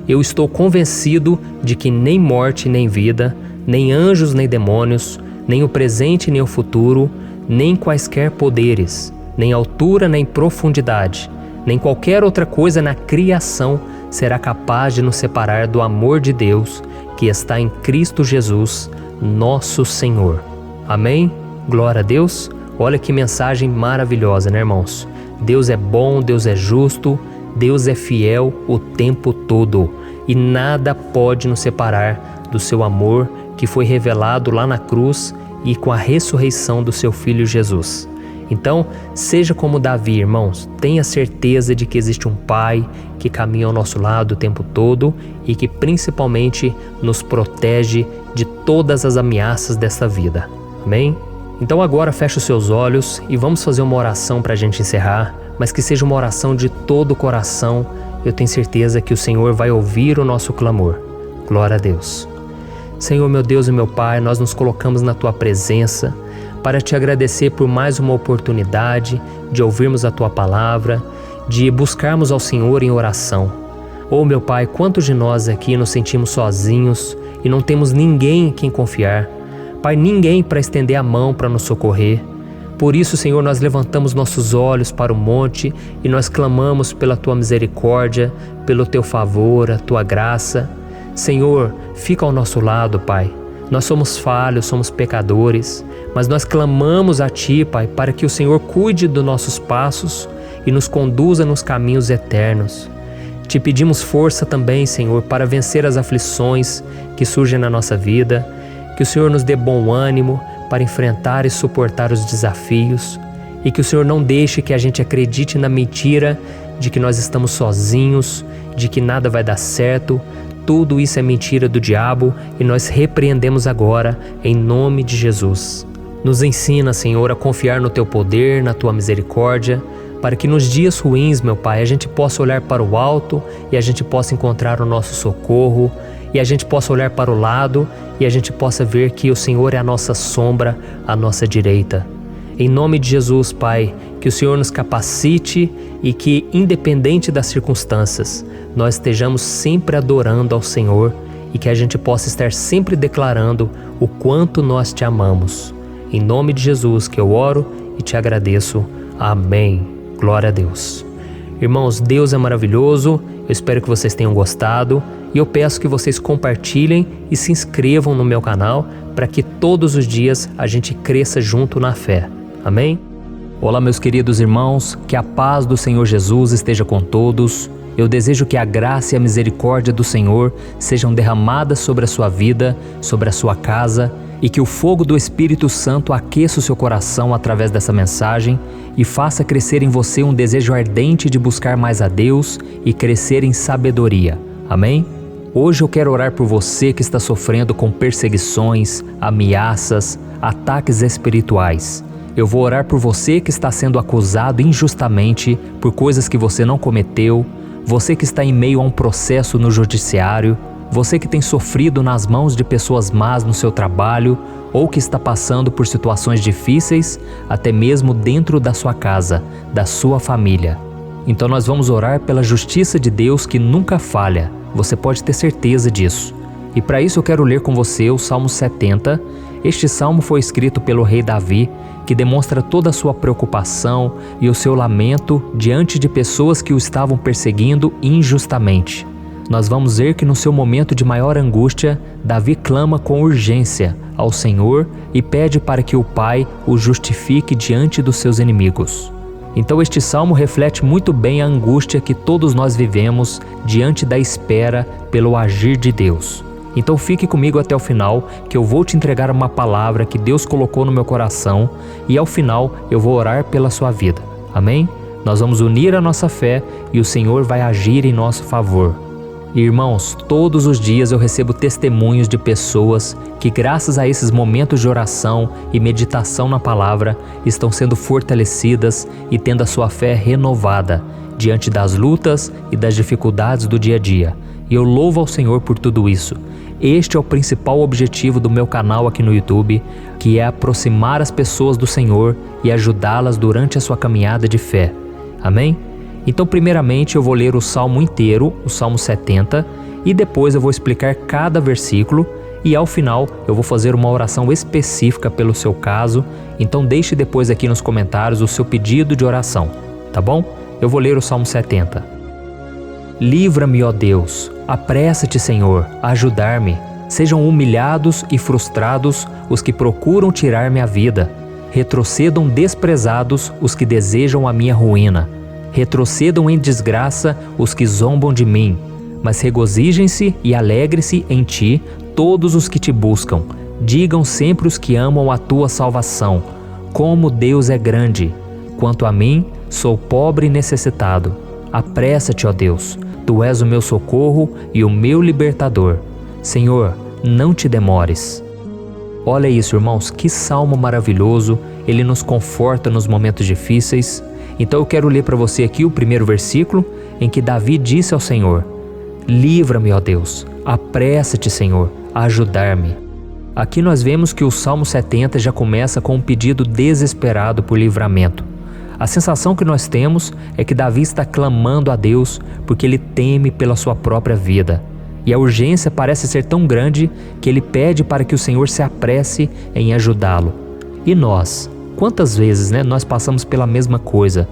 Eu estou convencido de que nem morte nem vida, nem anjos nem demônios, nem o presente nem o futuro, nem quaisquer poderes, nem altura nem profundidade, nem qualquer outra coisa na criação será capaz de nos separar do amor de Deus que está em Cristo Jesus, nosso Senhor. Amém? Glória a Deus. Olha que mensagem maravilhosa, né, irmãos? Deus é bom, Deus é justo, Deus é fiel o tempo todo e nada pode nos separar do seu amor que foi revelado lá na cruz e com a ressurreição do seu Filho Jesus. Então, seja como Davi, irmãos, tenha certeza de que existe um Pai que caminha ao nosso lado o tempo todo e que principalmente nos protege de todas as ameaças dessa vida. Amém? Então agora feche os seus olhos e vamos fazer uma oração para a gente encerrar, mas que seja uma oração de todo o coração. Eu tenho certeza que o Senhor vai ouvir o nosso clamor. Glória a Deus. Senhor, meu Deus e meu Pai, nós nos colocamos na Tua presença para Te agradecer por mais uma oportunidade de ouvirmos a Tua palavra, de buscarmos ao Senhor em oração. Oh, meu Pai, quantos de nós aqui nos sentimos sozinhos e não temos ninguém em quem confiar. Pai, ninguém para estender a mão para nos socorrer. Por isso, Senhor, nós levantamos nossos olhos para o monte e nós clamamos pela Tua misericórdia, pelo Teu favor, a Tua graça. Senhor, fica ao nosso lado, Pai. Nós somos falhos, somos pecadores, mas nós clamamos a Ti, Pai, para que o Senhor cuide dos nossos passos e nos conduza nos caminhos eternos. Te pedimos força também, Senhor, para vencer as aflições que surgem na nossa vida, que o Senhor nos dê bom ânimo para enfrentar e suportar os desafios e que o Senhor não deixe que a gente acredite na mentira de que nós estamos sozinhos, de que nada vai dar certo. Tudo isso é mentira do diabo e nós repreendemos agora em nome de Jesus. Nos ensina, Senhor, a confiar no Teu poder, na Tua misericórdia, para que nos dias ruins, meu Pai, a gente possa olhar para o alto e a gente possa encontrar o nosso socorro, e a gente possa olhar para o lado e a gente possa ver que o Senhor é a nossa sombra, a nossa direita. Em nome de Jesus, Pai, que o Senhor nos capacite e que, independente das circunstâncias, nós estejamos sempre adorando ao Senhor e que a gente possa estar sempre declarando o quanto nós Te amamos. Em nome de Jesus que eu oro e Te agradeço. Amém. Glória a Deus. Irmãos, Deus é maravilhoso. Eu espero que vocês tenham gostado e eu peço que vocês compartilhem e se inscrevam no meu canal para que todos os dias a gente cresça junto na fé. Amém? Olá, meus queridos irmãos, que a paz do Senhor Jesus esteja com todos. Eu desejo que a graça e a misericórdia do Senhor sejam derramadas sobre a sua vida, sobre a sua casa, e que o fogo do Espírito Santo aqueça o seu coração através dessa mensagem e faça crescer em você um desejo ardente de buscar mais a Deus e crescer em sabedoria. Amém? Hoje eu quero orar por você que está sofrendo com perseguições, ameaças, ataques espirituais. Eu vou orar por você que está sendo acusado injustamente por coisas que você não cometeu, você que está em meio a um processo no judiciário, você que tem sofrido nas mãos de pessoas más no seu trabalho ou que está passando por situações difíceis, até mesmo dentro da sua casa, da sua família. Então nós vamos orar pela justiça de Deus que nunca falha. Você pode ter certeza disso. E para isso eu quero ler com você o Salmo 70. Este salmo foi escrito pelo rei Davi, que demonstra toda a sua preocupação e o seu lamento diante de pessoas que o estavam perseguindo injustamente. Nós vamos ver que no seu momento de maior angústia, Davi clama com urgência ao Senhor e pede para que o Pai o justifique diante dos seus inimigos. Então este salmo reflete muito bem a angústia que todos nós vivemos diante da espera pelo agir de Deus. Então fique comigo até o final, que eu vou te entregar uma palavra que Deus colocou no meu coração e ao final eu vou orar pela sua vida. Amém? Nós vamos unir a nossa fé e o Senhor vai agir em nosso favor. Irmãos, todos os dias eu recebo testemunhos de pessoas que, graças a esses momentos de oração e meditação na palavra, estão sendo fortalecidas e tendo a sua fé renovada diante das lutas e das dificuldades do dia a dia. E eu louvo ao Senhor por tudo isso. Este é o principal objetivo do meu canal aqui no YouTube, que é aproximar as pessoas do Senhor e ajudá-las durante a sua caminhada de fé. Amém? Então, primeiramente, eu vou ler o Salmo inteiro, o Salmo 70, e depois eu vou explicar cada versículo e ao final eu vou fazer uma oração específica pelo seu caso. Então deixe depois aqui nos comentários o seu pedido de oração, tá bom? Eu vou ler o Salmo 70. Livra-me, ó Deus, apressa-te, Senhor, a ajudar-me. Sejam humilhados e frustrados os que procuram tirar-me a vida. Retrocedam desprezados os que desejam a minha ruína. Retrocedam em desgraça os que zombam de mim, mas regozijem-se e alegre-se em ti todos os que te buscam. Digam sempre os que amam a tua salvação, como Deus é grande. Quanto a mim, sou pobre e necessitado. Apressa-te, ó Deus, tu és o meu socorro e o meu libertador. Senhor, não te demores. Olha isso, irmãos, que salmo maravilhoso, ele nos conforta nos momentos difíceis. Então eu quero ler para você aqui o primeiro versículo, em que Davi disse ao Senhor: livra-me, ó Deus, apressa-te, Senhor, a ajudar-me. Aqui nós vemos que o Salmo 70 já começa com um pedido desesperado por livramento. A sensação que nós temos é que Davi está clamando a Deus porque ele teme pela sua própria vida. E a urgência parece ser tão grande que ele pede para que o Senhor se apresse em ajudá-lo. E nós? Quantas vezes nós passamos pela mesma coisa?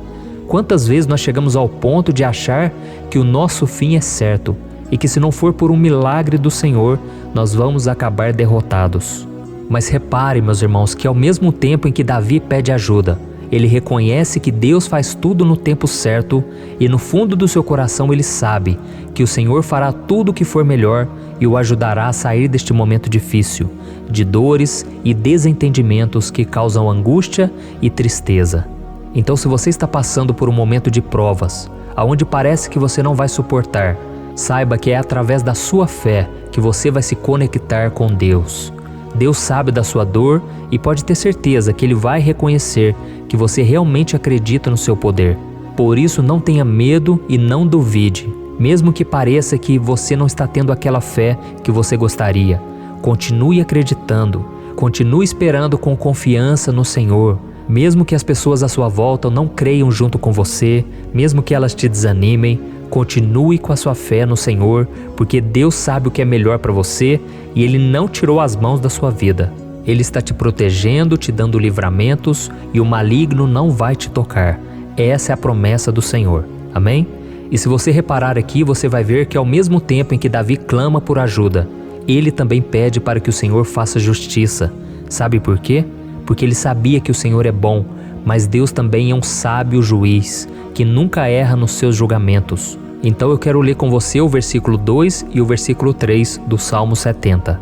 Quantas vezes nós chegamos ao ponto de achar que o nosso fim é certo e que se não for por um milagre do Senhor, nós vamos acabar derrotados? Mas repare, meus irmãos, que ao mesmo tempo em que Davi pede ajuda, ele reconhece que Deus faz tudo no tempo certo e no fundo do seu coração ele sabe que o Senhor fará tudo o que for melhor e o ajudará a sair deste momento difícil, de dores e desentendimentos que causam angústia e tristeza. Então, se você está passando por um momento de provas, aonde parece que você não vai suportar, saiba que é através da sua fé que você vai se conectar com Deus. Deus sabe da sua dor e pode ter certeza que Ele vai reconhecer que você realmente acredita no seu poder. Por isso, não tenha medo e não duvide, mesmo que pareça que você não está tendo aquela fé que você gostaria. Continue acreditando, continue esperando com confiança no Senhor. Mesmo que as pessoas à sua volta não creiam junto com você, mesmo que elas te desanimem, continue com a sua fé no Senhor, porque Deus sabe o que é melhor para você e Ele não tirou as mãos da sua vida. Ele está te protegendo, te dando livramentos e o maligno não vai te tocar. Essa é a promessa do Senhor. Amém? E se você reparar aqui, você vai ver que ao mesmo tempo em que Davi clama por ajuda, ele também pede para que o Senhor faça justiça. Sabe por quê? Porque ele sabia que o Senhor é bom, mas Deus também é um sábio juiz, que nunca erra nos seus julgamentos. Então eu quero ler com você o versículo 2 e o versículo 3 do Salmo 70.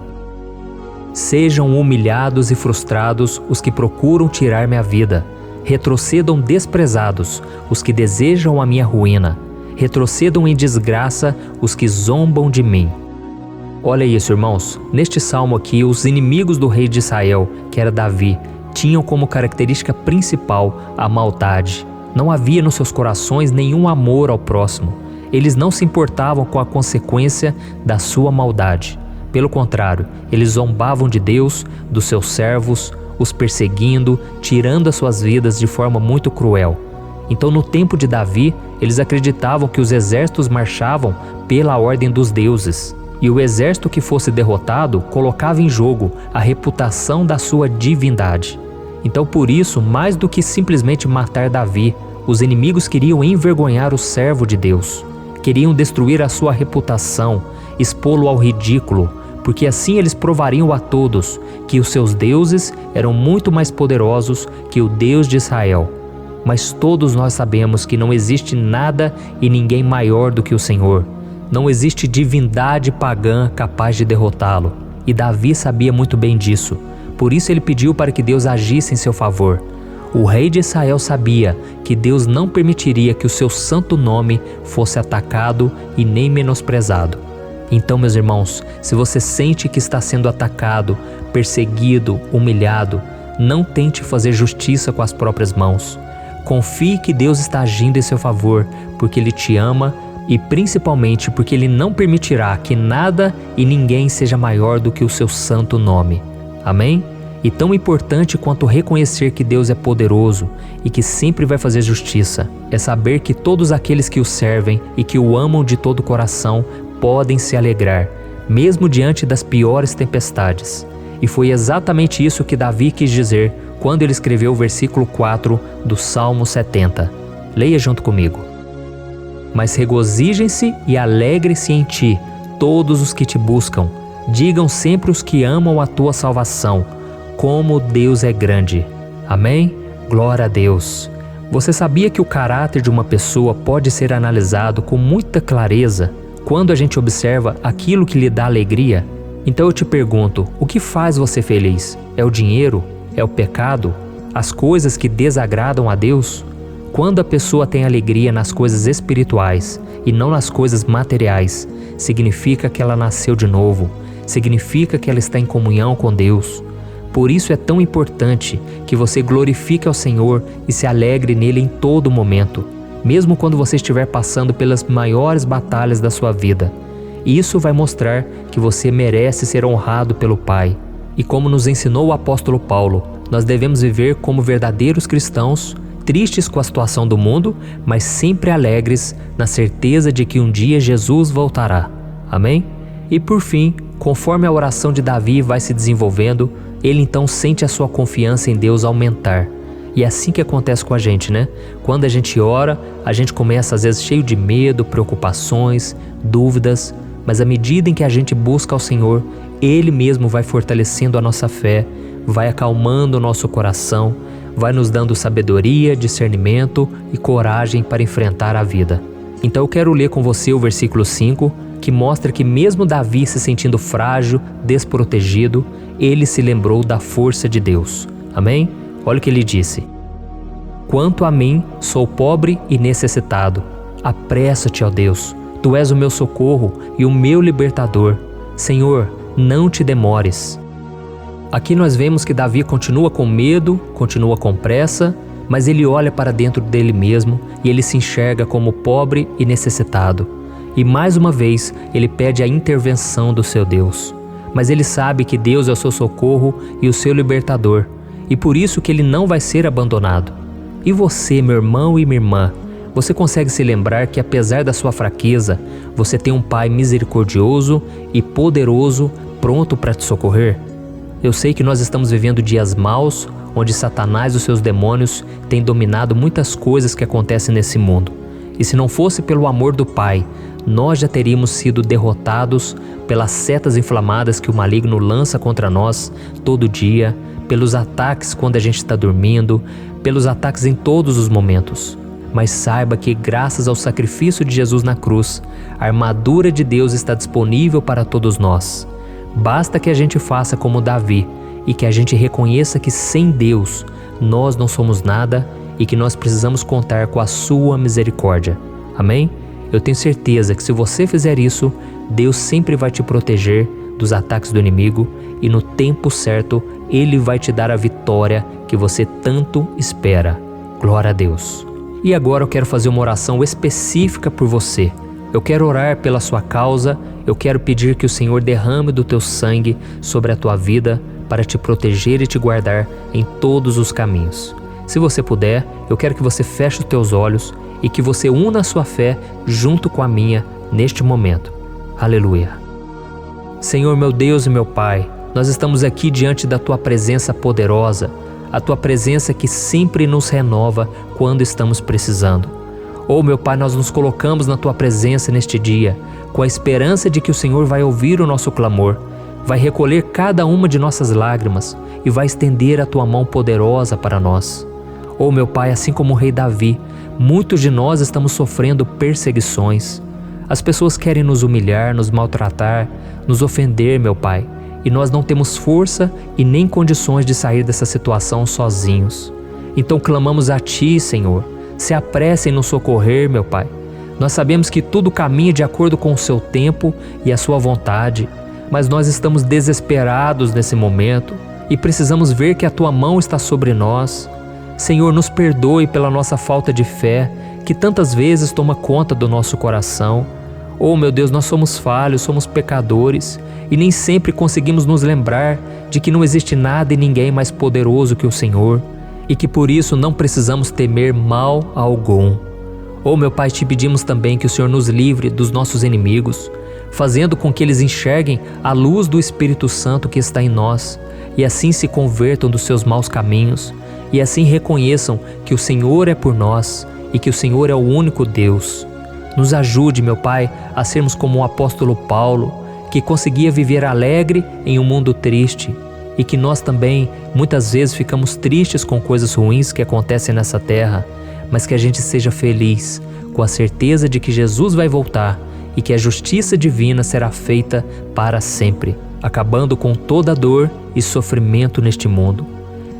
Sejam humilhados e frustrados os que procuram tirar-me a vida. Retrocedam desprezados os que desejam a minha ruína. Retrocedam em desgraça os que zombam de mim. Olha isso, irmãos. Neste salmo aqui, os inimigos do rei de Israel, que era Davi, tinham como característica principal a maldade. Não havia nos seus corações nenhum amor ao próximo. Eles não se importavam com a consequência da sua maldade. Pelo contrário, eles zombavam de Deus, dos seus servos, os perseguindo, tirando as suas vidas de forma muito cruel. Então, no tempo de Davi, eles acreditavam que os exércitos marchavam pela ordem dos deuses. E o exército que fosse derrotado colocava em jogo a reputação da sua divindade. Então, por isso, mais do que simplesmente matar Davi, os inimigos queriam envergonhar o servo de Deus. Queriam destruir a sua reputação, expô-lo ao ridículo, porque assim eles provariam a todos que os seus deuses eram muito mais poderosos que o Deus de Israel. Mas todos nós sabemos que não existe nada e ninguém maior do que o Senhor. Não existe divindade pagã capaz de derrotá-lo. E Davi sabia muito bem disso. Por isso ele pediu para que Deus agisse em seu favor. O rei de Israel sabia que Deus não permitiria que o seu santo nome fosse atacado e nem menosprezado. Então, meus irmãos, se você sente que está sendo atacado, perseguido, humilhado, não tente fazer justiça com as próprias mãos. Confie que Deus está agindo em seu favor, porque Ele te ama e principalmente porque Ele não permitirá que nada e ninguém seja maior do que o seu santo nome. Amém? E tão importante quanto reconhecer que Deus é poderoso e que sempre vai fazer justiça, é saber que todos aqueles que o servem e que o amam de todo o coração podem se alegrar, mesmo diante das piores tempestades. E foi exatamente isso que Davi quis dizer quando ele escreveu o versículo 4 do Salmo 70. Leia junto comigo. Mas regozijem-se e alegrem-se em ti, todos os que te buscam. Digam sempre os que amam a tua salvação, como Deus é grande. Amém? Glória a Deus. Você sabia que o caráter de uma pessoa pode ser analisado com muita clareza quando a gente observa aquilo que lhe dá alegria? Então eu te pergunto, o que faz você feliz? É o dinheiro? É o pecado? As coisas que desagradam a Deus? Quando a pessoa tem alegria nas coisas espirituais e não nas coisas materiais, significa que ela nasceu de novo, significa que ela está em comunhão com Deus. Por isso é tão importante que você glorifique ao Senhor e se alegre nele em todo momento, mesmo quando você estiver passando pelas maiores batalhas da sua vida. Isso vai mostrar que você merece ser honrado pelo Pai. E como nos ensinou o apóstolo Paulo, nós devemos viver como verdadeiros cristãos, tristes com a situação do mundo, mas sempre alegres na certeza de que um dia Jesus voltará. Amém? E por fim, conforme a oração de Davi vai se desenvolvendo, ele então sente a sua confiança em Deus aumentar. E é assim que acontece com a gente, né? Quando a gente ora, a gente começa às vezes cheio de medo, preocupações, dúvidas, mas à medida em que a gente busca ao Senhor, Ele mesmo vai fortalecendo a nossa fé, vai acalmando o nosso coração, vai nos dando sabedoria, discernimento e coragem para enfrentar a vida. Então eu quero ler com você o versículo 5, que mostra que mesmo Davi se sentindo frágil, desprotegido, ele se lembrou da força de Deus. Amém? Olha o que ele disse. Quanto a mim, sou pobre e necessitado. Apressa-te, ó Deus. Tu és o meu socorro e o meu libertador. Senhor, não te demores. Aqui nós vemos que Davi continua com medo, continua com pressa, mas ele olha para dentro dele mesmo e ele se enxerga como pobre e necessitado. E mais uma vez ele pede a intervenção do seu Deus. Mas ele sabe que Deus é o seu socorro e o seu libertador, e por isso que ele não vai ser abandonado. E você, meu irmão e minha irmã, você consegue se lembrar que apesar da sua fraqueza, você tem um Pai misericordioso e poderoso pronto para te socorrer? Eu sei que nós estamos vivendo dias maus, onde Satanás e os seus demônios têm dominado muitas coisas que acontecem nesse mundo. E se não fosse pelo amor do Pai, nós já teríamos sido derrotados pelas setas inflamadas que o maligno lança contra nós todo dia, pelos ataques quando a gente está dormindo, pelos ataques em todos os momentos. Mas saiba que graças ao sacrifício de Jesus na cruz, a armadura de Deus está disponível para todos nós. Basta que a gente faça como Davi e que a gente reconheça que sem Deus nós não somos nada e que nós precisamos contar com a sua misericórdia. Amém? Eu tenho certeza que se você fizer isso, Deus sempre vai te proteger dos ataques do inimigo e no tempo certo Ele vai te dar a vitória que você tanto espera. Glória a Deus. E agora eu quero fazer uma oração específica por você. Eu quero orar pela sua causa, eu quero pedir que o Senhor derrame do teu sangue sobre a tua vida para te proteger e te guardar em todos os caminhos. Se você puder, eu quero que você feche os teus olhos e que você una a sua fé junto com a minha neste momento. Aleluia. Senhor, meu Deus e meu Pai, nós estamos aqui diante da Tua presença poderosa, a Tua presença que sempre nos renova quando estamos precisando. Oh, meu Pai, nós nos colocamos na Tua presença neste dia, com a esperança de que o Senhor vai ouvir o nosso clamor, vai recolher cada uma de nossas lágrimas e vai estender a Tua mão poderosa para nós. Oh, meu Pai, assim como o rei Davi, muitos de nós estamos sofrendo perseguições. As pessoas querem nos humilhar, nos maltratar, nos ofender, meu Pai, e nós não temos força e nem condições de sair dessa situação sozinhos. Então clamamos a Ti, Senhor, se apresse em nos socorrer, meu Pai. Nós sabemos que tudo caminha de acordo com o Seu tempo e a Sua vontade, mas nós estamos desesperados nesse momento e precisamos ver que a Tua mão está sobre nós. Senhor, nos perdoe pela nossa falta de fé, que tantas vezes toma conta do nosso coração. Oh, meu Deus, nós somos falhos, somos pecadores e nem sempre conseguimos nos lembrar de que não existe nada e ninguém mais poderoso que o Senhor e que por isso não precisamos temer mal algum. Oh, meu Pai, te pedimos também que o Senhor nos livre dos nossos inimigos, fazendo com que eles enxerguem a luz do Espírito Santo que está em nós e assim se convertam dos seus maus caminhos e assim reconheçam que o Senhor é por nós e que o Senhor é o único Deus. Nos ajude, meu Pai, a sermos como o apóstolo Paulo, que conseguia viver alegre em um mundo triste e que nós também muitas vezes ficamos tristes com coisas ruins que acontecem nessa terra, mas que a gente seja feliz com a certeza de que Jesus vai voltar e que a justiça divina será feita para sempre, acabando com toda dor e sofrimento neste mundo.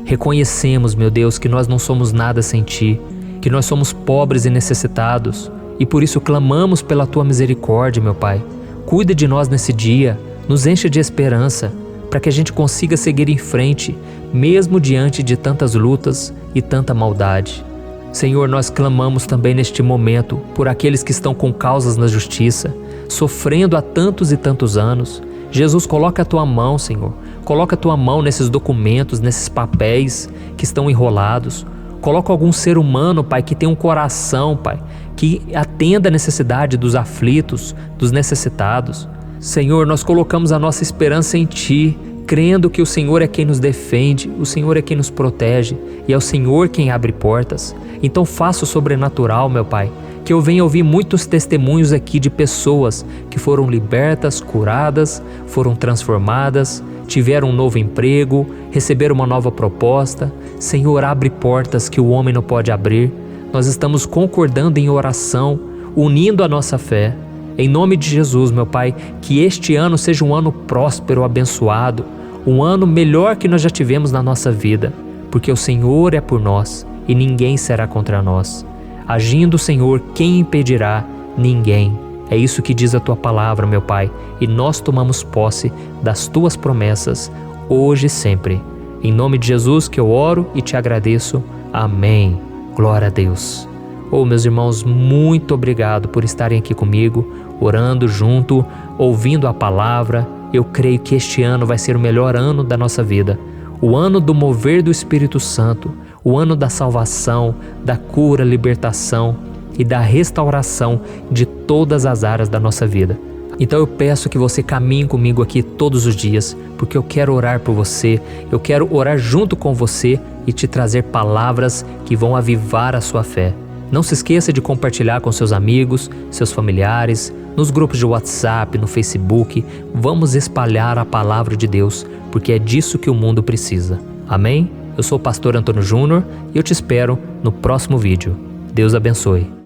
Reconhecemos, meu Deus, que nós não somos nada sem Ti, que nós somos pobres e necessitados, e por isso clamamos pela Tua misericórdia, meu Pai. Cuida de nós nesse dia, nos enche de esperança, para que a gente consiga seguir em frente, mesmo diante de tantas lutas e tanta maldade. Senhor, nós clamamos também neste momento por aqueles que estão com causas na justiça, sofrendo há tantos e tantos anos. Jesus, coloca a Tua mão, Senhor. Coloca a Tua mão nesses documentos, nesses papéis que estão enrolados. Coloca algum ser humano, Pai, que tem um coração, Pai, que atenda a necessidade dos aflitos, dos necessitados. Senhor, nós colocamos a nossa esperança em Ti, crendo que o Senhor é quem nos defende, o Senhor é quem nos protege e é o Senhor quem abre portas. Então faça o sobrenatural, meu Pai, que eu venha ouvir muitos testemunhos aqui de pessoas que foram libertas, curadas, foram transformadas, tiveram um novo emprego, receberam uma nova proposta. Senhor, abre portas que o homem não pode abrir. Nós estamos concordando em oração, unindo a nossa fé. Em nome de Jesus, meu Pai, que este ano seja um ano próspero, abençoado, um ano melhor que nós já tivemos na nossa vida, porque o Senhor é por nós e ninguém será contra nós. Agindo o Senhor, quem impedirá? Ninguém. É isso que diz a Tua palavra, meu Pai, e nós tomamos posse das Tuas promessas, hoje e sempre. Em nome de Jesus que eu oro e te agradeço. Amém. Glória a Deus. Oh, meus irmãos, muito obrigado por estarem aqui comigo, orando junto, ouvindo a palavra. Eu creio que este ano vai ser o melhor ano da nossa vida. O ano do mover do Espírito Santo, o ano da salvação, da cura, libertação e da restauração de todas as áreas da nossa vida. Então eu peço que você caminhe comigo aqui todos os dias, porque eu quero orar por você, eu quero orar junto com você e te trazer palavras que vão avivar a sua fé. Não se esqueça de compartilhar com seus amigos, seus familiares, nos grupos de WhatsApp, no Facebook. Vamos espalhar a palavra de Deus, porque é disso que o mundo precisa. Amém? Eu sou o pastor Antônio Júnior e eu te espero no próximo vídeo. Deus abençoe.